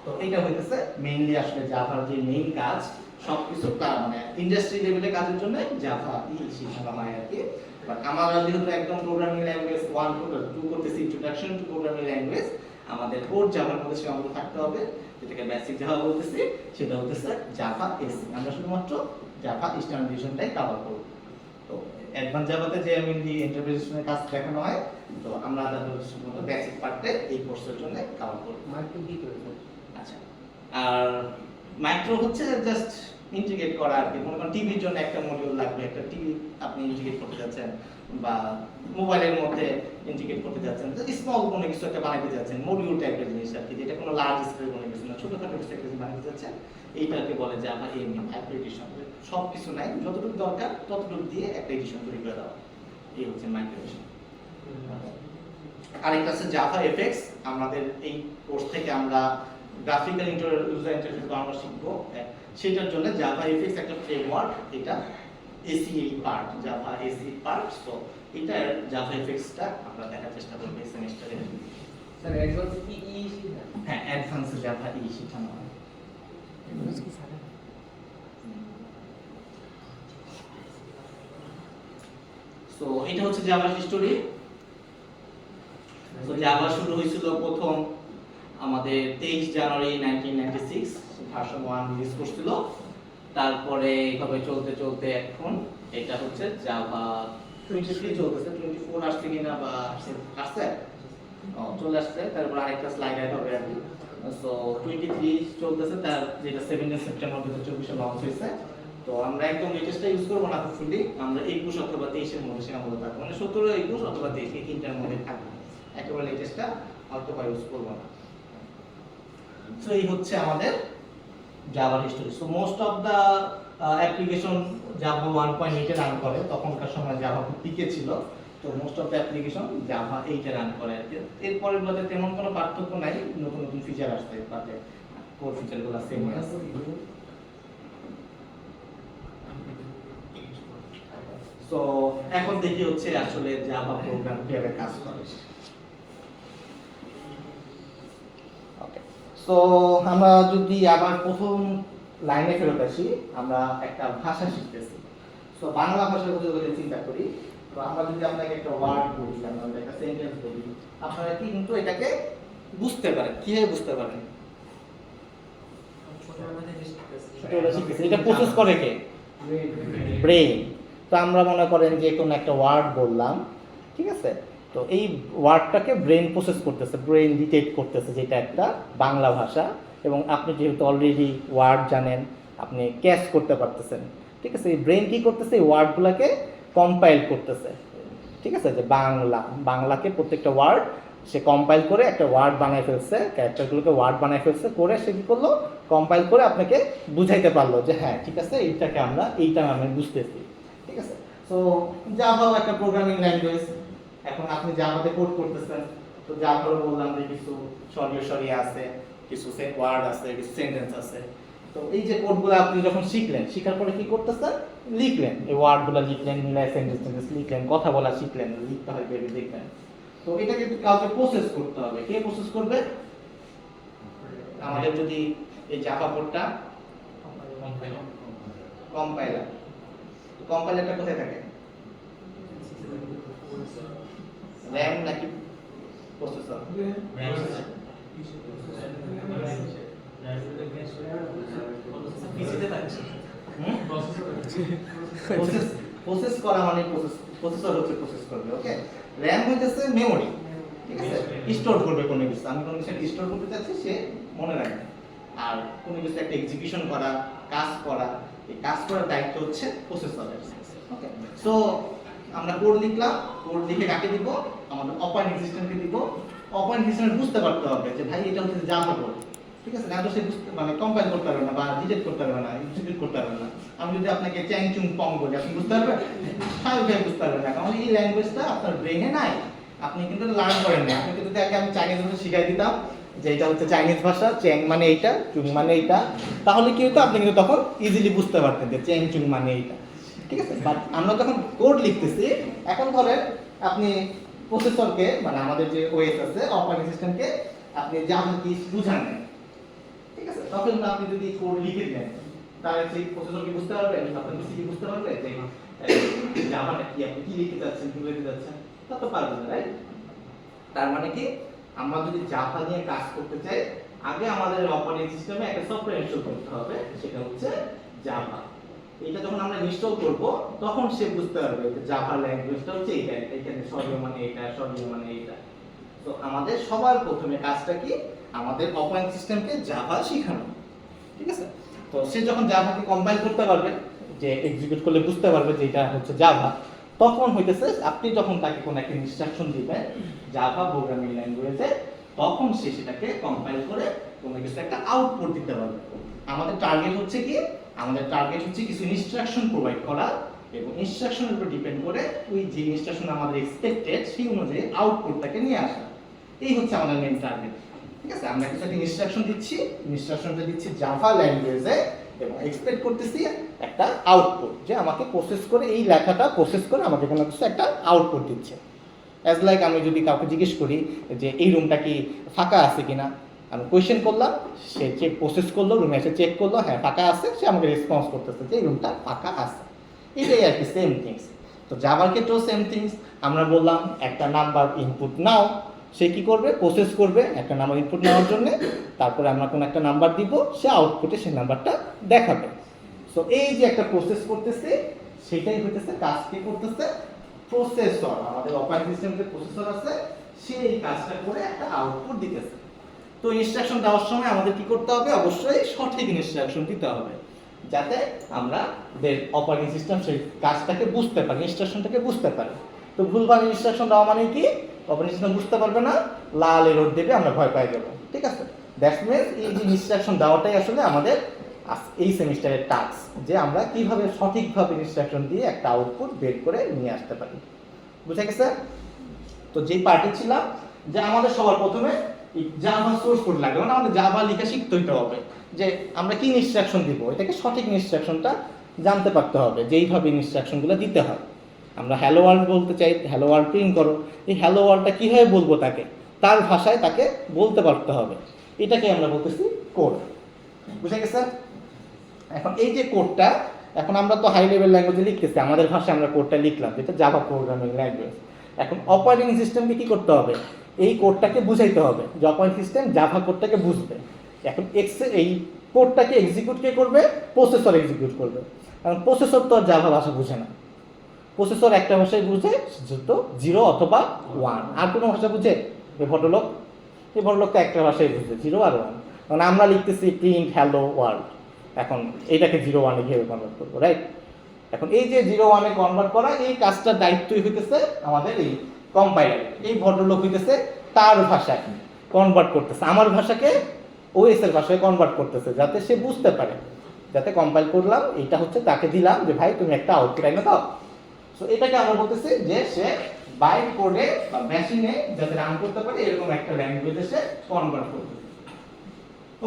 তো এটা হইতেছে মেইনলি আসলে জাভার যে মেইন কাজ, সবকিছু মানে ইন্ডাস্ট্রি লেভেলের কাজের জন্য জাভা শেখানো হয় আর কি। বাট আমরা যেহেতু একদম প্রোগ্রামিং ল্যাঙ্গুয়েজ 1 টু 2 করতেছি, ইন্ট্রোডাকশন টু প্রোগ্রামিং ল্যাঙ্গুয়েজ, আমাদের কোর জাভার মধ্যে সীমাবদ্ধ থাকতে হবে, যেটাকে বেসিক জাভা বলতেছি, সেটা হচ্ছে জাভা এসি। আমরা শুধুমাত্র জাভা স্ট্যান্ডার্ডাইজেশনটাই কভার করব। তো অ্যাডভান্স জাভাতে যে মেইনলি ইন্টারপ্রিটেশনের কাজ দেখানো হয়, তো আমরা শুধুমাত্র বেসিক পার্টে এই কোর্সের জন্য কভার করব। মাইক্রো কি করবে? আচ্ছা, আর মাইক্রো হচ্ছে জাস্ট ইন্টিগ্রেট করা আর কি। মনে করেন টিভির জন্য একটা মডিউল লাগবে, একটা টিভি আপনি ইন্টিগ্রেট করতে যাচ্ছেন, বা মোবাইলের মধ্যে ইন্টিগ্রেট করতে যাচ্ছেন, স্মল কোনো কিছু একটা বানাইতে যাচ্ছেন, মডিউল টাইপের জিনিস আর কি, যেটা কোনো লার্জ স্কেলের কোনো কিছু না, ছোটখাটো কিছু একটা বানাইতে যাচ্ছেন, এইটাকে বলে যে আমরা এমনি অ্যাপ্লিকেশন। সব কিছু নাই, যতটুকু দরকার ততটুকু দিয়ে একটা এডিশন তৈরি করে দেওয়া, এই হচ্ছে মাইক্রো এডিশন। আরেকটা আছে জাভা এফএক্স। আমাদের এই কোর্স থেকে আমরা গ্রাফিক্যাল ইউজার ইন্টারফেস বানানো শিখবো, সেটার জন্য জাভা এফএক্স একটা ফ্রেমওয়ার্ক, এটা এসি এই part, Java AC part. So এটা জাভা এফএক্সটা আমরা দেখার চেষ্টা করব এই সেমিস্টারে। স্যার অ্যাডভান্স কি শিখা? হ্যাঁ, অ্যাডভান্স জাভা শেখানো হয়। সো এটা হচ্ছে জাভা হিস্টোরি। তো জাভা শুরু হয়েছিল প্রথম আমাদের 23 জানুয়ারি 1996, ভার্সন 1 রিলিজ করছিল। তারপরে এইভাবে চলতে চলতে এখন এটা হচ্ছে জাভা 23 চলতেছে, 24 আসছে কিনা বা আসছে, চলে আসছে। তারপর আরেকটা স্লাইড অ্যাড হবে আর কি। সো 23 চলতেছে, তার যেটা 17 সেপ্টেম্বর 2024 এ লঞ্চ হয়েছে। তো আমরা একদম লেটেস্টটা ইউজ করব না ফুললি, আমরা 21 অথবা 23 এর মধ্যে সীমাবদ্ধ থাকবো, মানে 17, 21 অথবা 23 এই তিনটার মধ্যে থাকবো, একেবারে লেটেস্টটা হয়তো বা ইউজ করব না। সো এই হচ্ছে আমাদের Java history. So most of the application Java 1.8 এ রান করে, তখনকার সময় জাভা খুব পিকে ছিল। তো most of the application Java 8 এ রান করে। এরপরের গুলোতে তেমন কোনো পার্থক্য নাই, নতুন নতুন ফিচার আসছে, তাতে কোর ফিচারগুলো সেম আছে। সো এখন দেখি হচ্ছে আসলে জাভা প্রোগ্রাম কিভাবে কাজ করে। ওকে, সো আমরা যদি আবার প্রথম লাইনে ফেরত আসি, আমরা একটা ভাষা শিখতেছি। সো বাংলা ভাষার কথা যদি চিন্তা করি, তো আমরা যদি আপনাকে একটা ওয়ার্ড বলি, আমরা একটা সেন্টেন্স বলি, আপনারা কি কিন্তু এটাকে বুঝতে পারেন, কিভাবে বুঝতে পারেন? ছোটবেলা শিখতেছি। এটা প্রসেস করে কে? ব্রেন। তো আমরা মনে করেন যে কোনো একটা ওয়ার্ড বললাম, ঠিক আছে, তো এই ওয়ার্ডটাকে ব্রেন প্রসেস করতেছে, ব্রেন ডিটেক্ট করতেছে যেটা একটা বাংলা ভাষা, এবং আপনি যেহেতু অলরেডি ওয়ার্ড জানেন, আপনি ক্যাচ করতে পারতেছেন, ঠিক আছে। এই ব্রেন কি করতেছে? এই ওয়ার্ডগুলোকে কম্পাইল করতেছে, ঠিক আছে, যে বাংলাকে প্রত্যেকটা ওয়ার্ড সে কম্পাইল করে একটা ওয়ার্ড বানায় ফেলছে, ক্যারেক্টারগুলোকে ওয়ার্ড বানায় ফেলছে, করে সে কি করলো? কম্পাইল করে আপনাকে বুঝাইতে পারলো যে হ্যাঁ ঠিক আছে, এইটাকে আমরা এইটা আমি বুঝতেছি, ঠিক আছে। সো জাভা একটা প্রোগ্রামিং ল্যাঙ্গুয়েজ। এখন আপনি জাভাতে কোড করতেছেন, তো জাভারও বললাম যে কিছু সরিয়ে আছে, কিছু ওয়ার্ড আছে, কিছু সেন্টেন্স আছে। তো এই যে কোডগুলো আপনি যখন শিখলেন, শেখার পরে কি করতেছেন? লিখলেন, এই ওয়ার্ডগুলো লিখলেন, মিলায় সেন্টেন্স লিখলেন, কথা বলা শিখলেন, লিখতে হয় ভেবে দেখলেন। তো এটাকে একটু কাউকে প্রসেস করতে হবে। কে প্রসেস করবে? আমাদের যদি এই জাভা কোডটা কম্পাইলার, তো কম্পাইলারটা কোথায় থাকে? র‍্যাম নাকি প্রসেসর? পিসিতে থাকে। প্রসেস করা মানে প্রসেসর হচ্ছে প্রসেস করবে, ওকে। র‍্যাম হইতেছে মেমরি, ঠিক আছে, স্টোর করবে কোনো কিছু। আমি কোনো কিছু স্টোর করতে চাচ্ছি, সে মনে রাখবে। আর কোনো কিছু একটা এক্সিকিউশন করা, কাজ করা, এই কাজ করার দায়িত্ব হচ্ছে প্রসেসরের, ওকে। সো আমরা কোড লিখলাম, কোড লিখে কাকে দিব? আমাদের অপারেটিং সিস্টেমকে দিব। অপারেটিং সিস্টেম বুঝতে পারতে হবে যে ভাই এটা হচ্ছে জাভা কোড, ঠিক আছে? না তো সে বুঝতে মানে কম্পাইল করতে পারবে না বা ডিটেক্ট করতে পারবে না, এক্সিকিউট করতে পারবে না। আমি যদি আপনাকে চ্যাং চুং পং বলি, আপনি বুঝতে পারবেন? স্বাভাবিকভাবে বুঝতে পারবেন না, কারণ এই ল্যাঙ্গুয়েজটা আপনার ব্রেনে নাই, আপনি কিন্তু লার্ন করেন না। আপনি যদি আগে আমি চাইনিজ ভাষা শিখাই দিতাম যে এটা হচ্ছে চাইনিজ ভাষা, চ্যাং মানে এইটা, চুং মানে এইটা, তাহলে কি হতো, আপনি কিন্তু তখন ইজিলি বুঝতে পারতেন যে চ্যাং চুং মানে এইটা, ঠিক আছে? বাট আমরা যখন কোড লিখতেছি, এখন ধরেন আপনি প্রসেসরকে মানে আমাদের যে ওএস আছে অপারেটিং সিস্টেমকে আপনি জাভা কি বুঝান না, ঠিক আছে? তখন আপনি যদি কোড লিখে দেন তাহলে সেই প্রসেসর কি বুঝতে পারবে, আপনার পিসি কি বুঝতে পারবে যে জাভাটা কি, আপনি কি লিখতে যাচ্ছেন, কি লিখতে যাচ্ছেন, তা তো পারবে না, রাইট? তার মানে কি, আমরা যদি জাভা নিয়ে কাজ করতে চাই, আগে আমাদের অপারেটিং সিস্টেমে একটা সফটওয়্যার ইনস্টল করতে হবে, সেটা হচ্ছে জাভা। এটা যখন আমরা ইনস্টল করব তখন সে বুঝতে পারবে যে জাভা ল্যাঙ্গুয়েজটা হচ্ছে এইটা, এখানে সরিয়ে মানে এটা, সরিয়ে মানে এইটা। তো আমাদের সবার প্রথমে কাজটা কি, আমাদের অপারেটিং সিস্টেমকে জাভা শেখানো, ঠিক আছে? তো সে যখন জাভাকে কম্পাইল করতে পারবে, যে এক্সিকিউট করলে বুঝতে পারবে যে এটা হচ্ছে জাভা, তখন হইতেছে আপনি যখন তাকে কোনো একটা ইনস্ট্রাকশন দিবেন জাভা প্রোগ্রামিং ল্যাঙ্গুয়েজে, তখন সে সেটাকে কম্পাইল করে কোনো কিছু একটা আউটপুট দিতে পারবে। আমাদের টার্গেট হচ্ছে কি, আমাদের টার্গেট হচ্ছে কিছু ইনস্ট্রাকশন প্রোভাইড করা, এবং ইনস্ট্রাকশনের উপর ডিপেন্ড করে ওই যে ইনস্ট্রাকশন আমাদের এক্সপেক্টেড সেই অনুযায়ী আউটপুটটাকে নিয়ে আসা। এই হচ্ছে আমাদের মেইন টার্গেট, ঠিক আছে? আমরা কিছু একটা ইনস্ট্রাকশন দিচ্ছি, ইনস্ট্রাকশনটা দিচ্ছি জাভা ল্যাঙ্গুয়েজে, এবং এক্সপেক্ট করতেছি একটা আউটপুট, যে আমাকে প্রসেস করে এই লেখাটা প্রসেস করে আমাকে কোনো কিছু একটা আউটপুট দিচ্ছে। অ্যাজ লাইক আমি যদি কাউকে জিজ্ঞেস করি যে এই রুমটা কি ফাঁকা আছে কিনা, আমি কোয়েশ্চেন করলাম, সে চেক প্রসেস করলো, রুমে এসে চেক করলো, হ্যাঁ ফাঁকা আছে, সে আমাকে রেসপন্স করতেছে যে এই রুমটা ফাঁকা আছে। এটাই আর কি, সেম থিংস। তো জাভার ক্ষেত্রেও সেম থিংস, আমরা বললাম একটা নাম্বার ইনপুট নাও, সে কি করবে, প্রসেস করবে একটা নাম্বার ইনপুট নেওয়ার জন্য, তারপরে আমরা কোনো একটা নাম্বার দিব, সে আউটপুটে সেই নাম্বারটা দেখাবে। সো এই যে একটা প্রসেস করতেছে, সেটাই হইতেছে কাজ কি করতেছে, প্রসেসর, আমাদের অপারেটিং সিস্টেম যে প্রসেসর আছে সেই কাজটা করে একটা আউটপুট দিতেছে। তো ইনস্ট্রাকশন দেওয়ার সময় আমাদের কি করতে হবে, অবশ্যই সঠিক ইনস্ট্রাকশন দিতে হবে, যাতে আমরা অপারেটিং সিস্টেম সেই কাজটাকে বুঝতে পারি, ইনস্ট্রাকশনটাকে বুঝতে পারি। তো ভুলভাল ইনস্ট্রাকশন দেওয়া মানে কি, অপারেটিং সিস্টেম বুঝতে পারবে না, লাল এরর দেবে, আমরা ভয় পেয়ে যাবো, ঠিক আছে? দ্যাটস মিনস এই যে ইনস্ট্রাকশন দেওয়াটাই আসলে আমাদের এই সেমিস্টারের টাস্ক, যে আমরা কিভাবে সঠিকভাবে ইনস্ট্রাকশন দিয়ে একটা আউটপুট বের করে নিয়ে আসতে পারি। বুঝা গেছে? তো যেই পার্টি ছিলাম যে আমাদের সবার প্রথমে জাভা সোর্স কোড লাগবে, মানে আমাদের জাভা লেখা শিখতে হইতে হবে, যে আমরা কি ইনস্ট্রাকশন দিব, এটাকে সঠিক ইনস্ট্রাকশনটা জানতে পারতে হবে, যে এইভাবে ইনস্ট্রাকশনগুলো দিতে হয়। আমরা হ্যালো ওয়ার্ল্ড বলতে চাই, হ্যালো ওয়ার্ল্ড প্রিন্ট করো, এই হ্যালো ওয়ার্ল্ডটা কীভাবে বলবো, তাকে তার ভাষায় তাকে বলতে পারতে হবে, এটাকে আমরা বলতেছি কোড। বুঝা গেছে? এখন এই যে কোডটা, এখন আমরা তো হাই লেভেল ল্যাঙ্গুয়েজে লিখতেছি, আমাদের ভাষায় আমরা কোডটা লিখলাম, যেটা জাভা প্রোগ্রামিং ল্যাঙ্গুয়েজ। এখন অপারেটিং সিস্টেমকে কি করতে হবে, এই কোডটাকে বুঝাইতে হবে, যে অপারেটিং সিস্টেম জাভা কোডটাকে বুঝবে। এখন এই কোডটাকে এক্সিকিউট কে করবে, প্রসেসর এক্সিকিউট করবে, কারণ প্রসেসর তো আর জাভা ভাষা বুঝে না। প্রসেসর একটা ভাষায় বুঝে, তো 0 অথবা 1, আর কোনো ভাষা বুঝে? এই ভদ্রলোক তো একটা ভাষায় বুঝবে, 0 আর 1। কারণ আমরা লিখতেছি প্রিন্ট হ্যালো ওয়ার্ল্ড, এখন এইটাকে 0 1-এ কীভাবে কনভার্ট করবো, রাইট? এখন এই যে 0 1-এ কনভার্ট করা, এই কাজটার দায়িত্বই হইতেছে আমাদের এই কম্পাইলার। এই ভদ্রলোক হইতেছে তার ভাষায় কনভার্ট করতেছে, আমার ভাষাকে ওএস এর ভাষায় কনভার্ট করতেছে, যাতে সে বুঝতে পারে, যাতে কম্পাইল করলাম এটা হচ্ছে তাকে দিলাম যে ভাই তুমি একটা আউটপুট এনে দাও। সো এটাকে আমরা বলতেছি যে সে বাইট কোডে বা মেশিনে যাতে রান করতে পারে এরকম একটা ল্যাঙ্গুয়েজে সে কনভার্ট করতেছে।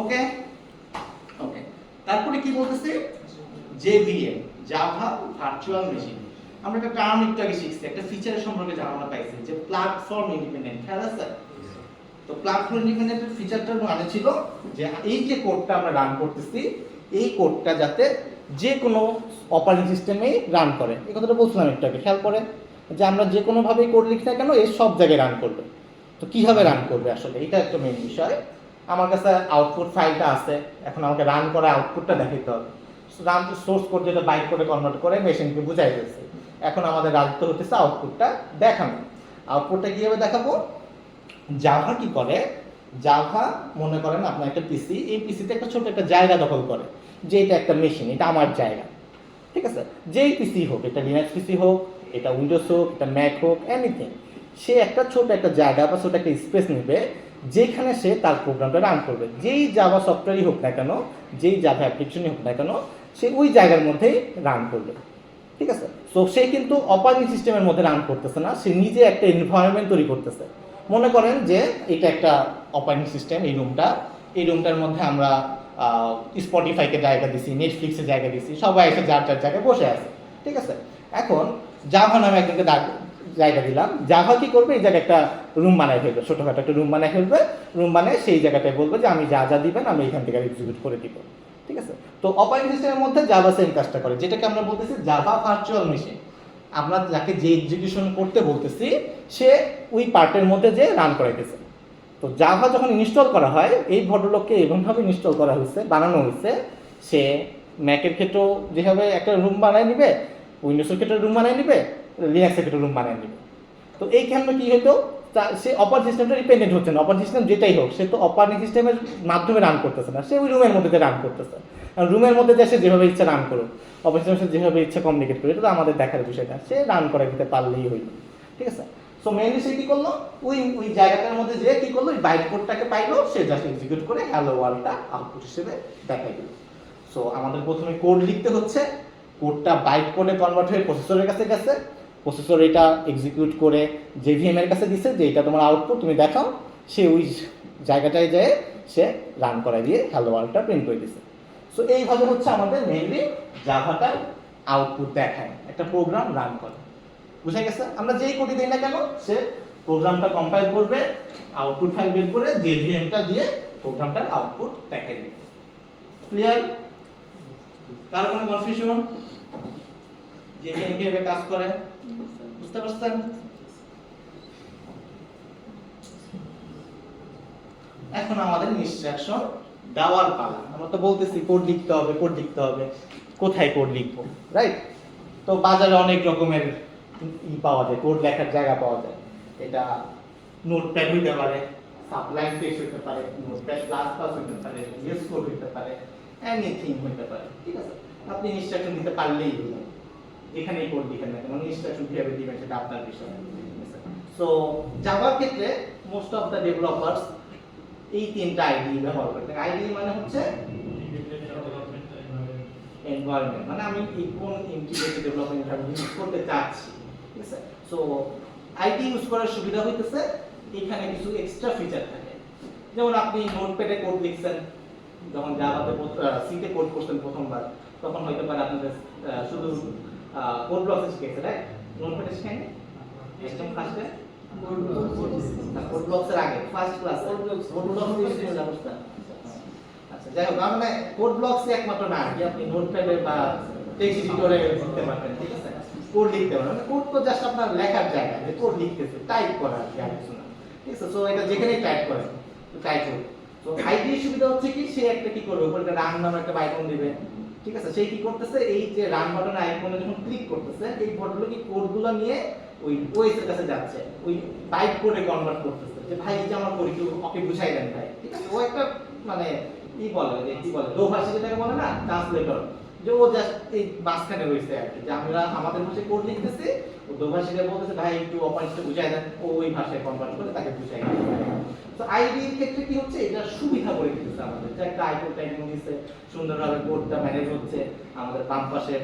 ওকে ওকে, তারপরে কি বলতেছি, জেভিএম, জাভা ভার্চুয়াল মেশিন। আমরা একটা টার্ম একটু আগে শিখছি, একটা ফিচারের সম্পর্কে জানা পাইছি, যে প্ল্যাটফর্ম ইন্ডিপেন্ডেন্ট। খেয়াল আছে? তো প্ল্যাটফর্ম ইন্ডিপেন্ডেন্ট ফিচারটার মানে ছিল যে এই যে কোডটা আমরা রান করতেছি, এই কোডটা যাতে যে কোনো অপারেটিং সিস্টেমেই রান করে। এই কথাটা বলছিলাম একটু আগে, খেয়াল করে যে আমরা যে কোনোভাবেই কোড লিখি না কেন, এর সব জায়গায় রান করবে। তো কীভাবে রান করবে আসলে, এটা একটা মেইন বিষয়। আমার কাছে আউটপুট ফাইলটা আছে, এখন আমাকে রান করা আউটপুটটা দেখাতে হবে। রান সোর্স কোড যেটা বাইট করে কনভার্ট করে মেশিনকে বুঝাই দিয়েছে, এখন আমাদের রাজত্ব হতেছে আউটপুটটা দেখানো। আউটপুটটা কীভাবে দেখাবো, জাভা কি করে, জাভা মনে করেন আপনার একটা পিসি, এই পিসিতে একটা ছোট একটা জায়গা দখল করে, যে এটা একটা মেশিন, এটা আমার জায়গা, ঠিক আছে? যেই পিসি হোক, এটা লিনাক্স পিসি হোক, এটা উইন্ডোজ হোক, এটা ম্যাক হোক, এনিথিং, সে একটা ছোট একটা জায়গা বা ছোট একটা স্পেস নেবে যেখানে সে তার প্রোগ্রামটা রান করবে। যেই জাভা সফটওয়্যারই হোক না কেন, যেই জাভা অ্যাপ্লিকেশনই হোক না কেন, সে ওই জায়গার মধ্যেই রান করবে। ঠিক আছে? সো সে কিন্তু অপারেটিং সিস্টেমের মধ্যে রান করতেছে না, সে নিজে একটা এনভায়রনমেন্ট তৈরি করতেছে। মনে করেন যে এটা একটা অপারেটিং সিস্টেম, এই রুমটার মধ্যে আমরা স্পটিফাইকে জায়গা দিছি, নেটফ্লিক্সে জায়গা দিছি, সবাই এসে যার যার জায়গায় বসে আছে। ঠিক আছে? এখন জাভা নামে একজনকে জায়গা দিলাম, জাভা কি করবে, এই জায়গায় একটা রুম বানায় ফেলবে, ছোটোখাটো একটা রুম বানায় ফেলবে, রুম বানিয়ে সেই জায়গাটায় বলবে যে আমি যা যা দিবেন আমি এখান থেকে এক্সিকিউট করে দিব। ঠিক আছে? তো অপারেটিং সিস্টেমের মধ্যে জাভা সেম কাজটা করে, যেটাকে আমরা বলতেছি জাভা ভার্চুয়াল মেশিন। আমরা যাকে যে এক্সিকিউশন করতে বলতেছি সে ওই পার্টের মধ্যে যে রান করাইতেছে। তো জাভা যখন ইনস্টল করা হয়, এই ভদ্রলোককে এমনভাবে ইনস্টল করা হয়েছে, বানানো হয়েছে, সে ম্যাকের ক্ষেত্রেও যেভাবে একটা রুম বানায় নিবে, উইন্ডোজের ক্ষেত্রে রুম বানায় নিবে, লিনাক্সের ক্ষেত্রে রুম বানায় নিবে। তো এইখানে কি হতো, সে অপারেটিং সিস্টেমটা ডিপেন্ডেন্ট হচ্ছে না, অপারেটিং সিস্টেম যেটাই হোক সে তো অপারেটিং সিস্টেমের মাধ্যমে রান করতেছে না, সে ওই রুমের মধ্যে রান করতেছে। রুমের মধ্যে যে সে যেভাবে ইচ্ছা রান করুক, অপারেটিং সিস্টেম যেভাবে ইচ্ছা কমিউনিকেট করে, এটা তো আমাদের দেখার বিষয় না, সে রান করে দিতে পারলেই হইল। ঠিক আছে? সো মেইনলি সে কি করলো, ওই জায়গাটার মধ্যে যে কি করলো, ওই বাইট কোডটাকে পাইলো, সে জাস্ট এক্সিকিউট করে হ্যালো ওয়ার্ল্ডটা আউটপুট হিসেবে দেখাই দিল। সো আমাদের প্রথমে কোড লিখতে হচ্ছে, কোডটা বাইট কোডে কনভার্ট হয়ে প্রসেসরের কাছে গেছে, প্রসেসর এটা এক্সিকিউট করে জেভিএম এর কাছে দিছে যে এটা তোমার আউটপুট তুমি দেখাও, সে ওই জায়গাটায় যায় সে রান করায় দিয়ে হ্যালো ওয়ার্ল্ডটা প্রিন্ট করে দিছে। সো এইভাবে হচ্ছে আমাদের মেইনলি জাভাটার আউটপুট দেখায়, একটা প্রোগ্রাম রান করে। বুঝা গেছে? আমরা যেই কোডই দিই না কেন সে প্রোগ্রামটা কম্পাইল করবে, আউটপুট ফাইল বের করে জেভিএমটা দিয়ে প্রোগ্রামটার আউটপুট দেখাই দিবে। ক্লিয়ার? কার কোনো কনফিউশন? জেভিএম কিভাবে কাজ করে বুঝতে পারছেন? এখন আমাদের ইনস্ট্রাকশন দেওয়ার পালা। আমরা তো বলতেছি কোড লিখতে হবে, কোথায় কোড লিখবো, রাইট? তো বাজারে অনেক রকমের পাওয়া যায়, কোড লেখার জায়গা পাওয়া যায়। এটা নোটপ্যাড হইতে পারে, সাবলাইম টেক্সট হইতে পারে, নোটপ্যাড প্লাস প্লাস হইতে পারে, ভিএস কোড হইতে পারে, এনিথিং হইতে পারে। ঠিক আছে? আপনি ইনস্ট্রাকশন দিতে পারলেই হলো, এখানেই কোড লিখেন না, মানে ইনস্ট্রাকশন কিভাবে দিবেন সেটা আপনার বিষয়। সো জাভার ক্ষেত্রে মোস্ট অফ দ্য ডেভেলপার্স এই তিনটা আইডি ব্যবহার করে থাকে। আইডি মানে হচ্ছে এনভায়রনমেন্ট, মানে আমি কোন ইন্টিগ্রেটেড ডেভেলপমেন্ট এনভায়রনমেন্ট ইউজ করতে চাচ্ছি। ঠিক আছে? সো আইডি ইউজ করার সুবিধা হইতেছে এখানে কিছু এক্সট্রা ফিচার থাকে। যেমন আপনি নোটপ্যাডে কোড লিখছেন, যখন জাভাতে সিতে কোড করছেন প্রথমবার, তখন হয়তো পারে আপনাদের শুধু কোড ব্লকস শিখেছে, রাইট? নোটপ্যাডে শিখেনি একদম ফার্স্টে কোড ব্লকসের আগে ফার্স্ট ক্লাস কোড ব্লকস দিয়ে ব্যবস্থা। আচ্ছা, যাই হোক, মানে কোড ব্লকস একমাত্র না কি আপনি নোটপ্যাডে বা টেক্সট এডিটরে লিখতে পারবেন। ঠিক আছে? কোড লিখতে পারবেন, মানে কোড তো জাস্ট আপনার লেখার জায়গা, যে কোড লিখতেছে, টাইপ করা আর কিছু না। ঠিক আছে? সো এটা যেখানেই টাইপ করেন টাইপ করুন। তো আইডি সুবিধা হচ্ছে কি, সে একটা কি করবে, উপরে একটা রান নামে একটা আইকন দিবে। ঠিক আছে? সেই কি করতেছে, এই যে রান বাটনের আইকনে যখন ক্লিক করতেছে, এই বটনগুলো কি কোডগুলো নিয়ে ওই ওএস এর কাছে যাচ্ছে, ওই বাইট কোডে কনভার্ট করতেছে, যে ভাই এই যে আমার কোড একটু ওকে বুঝাই দেন ভাই। ঠিক আছে? ও একটা মানে কি বলে, যে কি বলে দোভাষী যেটাকে বলে না, ট্রান্সলেটর, যে ও জাস্ট এই মাঝখানে রয়েছে আর কি, যে আমরা আমাদের ভাষায় কোড লিখতেছি, ও দোভাষীকে বলতেছে ভাই একটু অপারেশনটা বুঝাই দেন, ও ওই ভাষায় কনভার্ট করে তাকে বুঝাই দেন। তো আইডি এর ক্ষেত্রে কি হচ্ছে, এটা সুবিধা করে দিতেছে আমাদের, যে একটা আইকন টাইপিং দিচ্ছে, সুন্দরভাবে কোডটা ম্যানেজ হচ্ছে, আমাদের বাম পাশে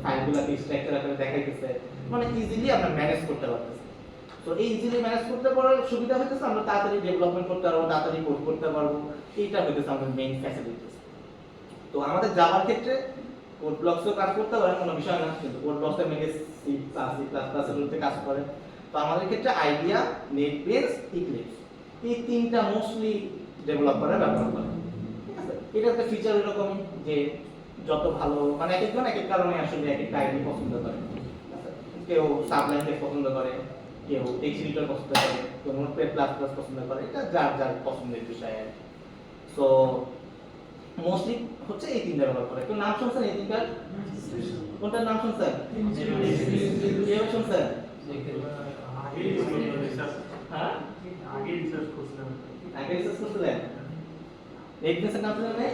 ফাইলগুলোকে স্ট্রাকচার আকারে দেখাইতেছে, মানে ইজিলি আমরা ম্যানেজ করতে পারতেছি। তো এই ইজিলি ম্যানেজ করতে পারার সুবিধা হইতেছে আমরা তাড়াতাড়ি ডেভেলপমেন্ট করতে পারবো, তাড়াতাড়ি কোড করতে পারবো, এইটা হইতেছে আমাদের মেইন ফ্যাসিলিটিস। তো আমাদের জাভার ক্ষেত্রে কোড ব্লকসও কাজ করতে পারে, কোনো বিষয় না, কিন্তু কোড ব্লকসে মেইনলি সি প্লাস এর মধ্যে কাজ করে। তো আমাদের ক্ষেত্রে আইডিয়া, নেটবিনস, ইক্লিপস, এই তিনটা মোস্টলি ডেভেলপাররা ব্যবহার করে। ঠিক আছে? এটা একটা ফিচার এরকমই যে যত ভালো, মানে এক একজন এক এক কারণে আসলে এক একটা আইডি পছন্দ করে। কেউ সাবলাইম টেক্সট পছন্দ করে, কেউ টেক্সট এডিটর পছন্দ করে, কেউ নোটপ্যাড প্লাস প্লাস পছন্দ করে, এটা যার যার পছন্দের বিষয়। সো মোস্টলি হচ্ছে এই তিনটা ব্যবহার করে। কেউ নাম শুনছেন এই তিনটার? কোনটার নাম শুনছেন? কিভাবে শুনছেন? হ্যাঁ, আগে রিসার্চ করছিলেন? নেটবিনসের নাম শুনেন নাই?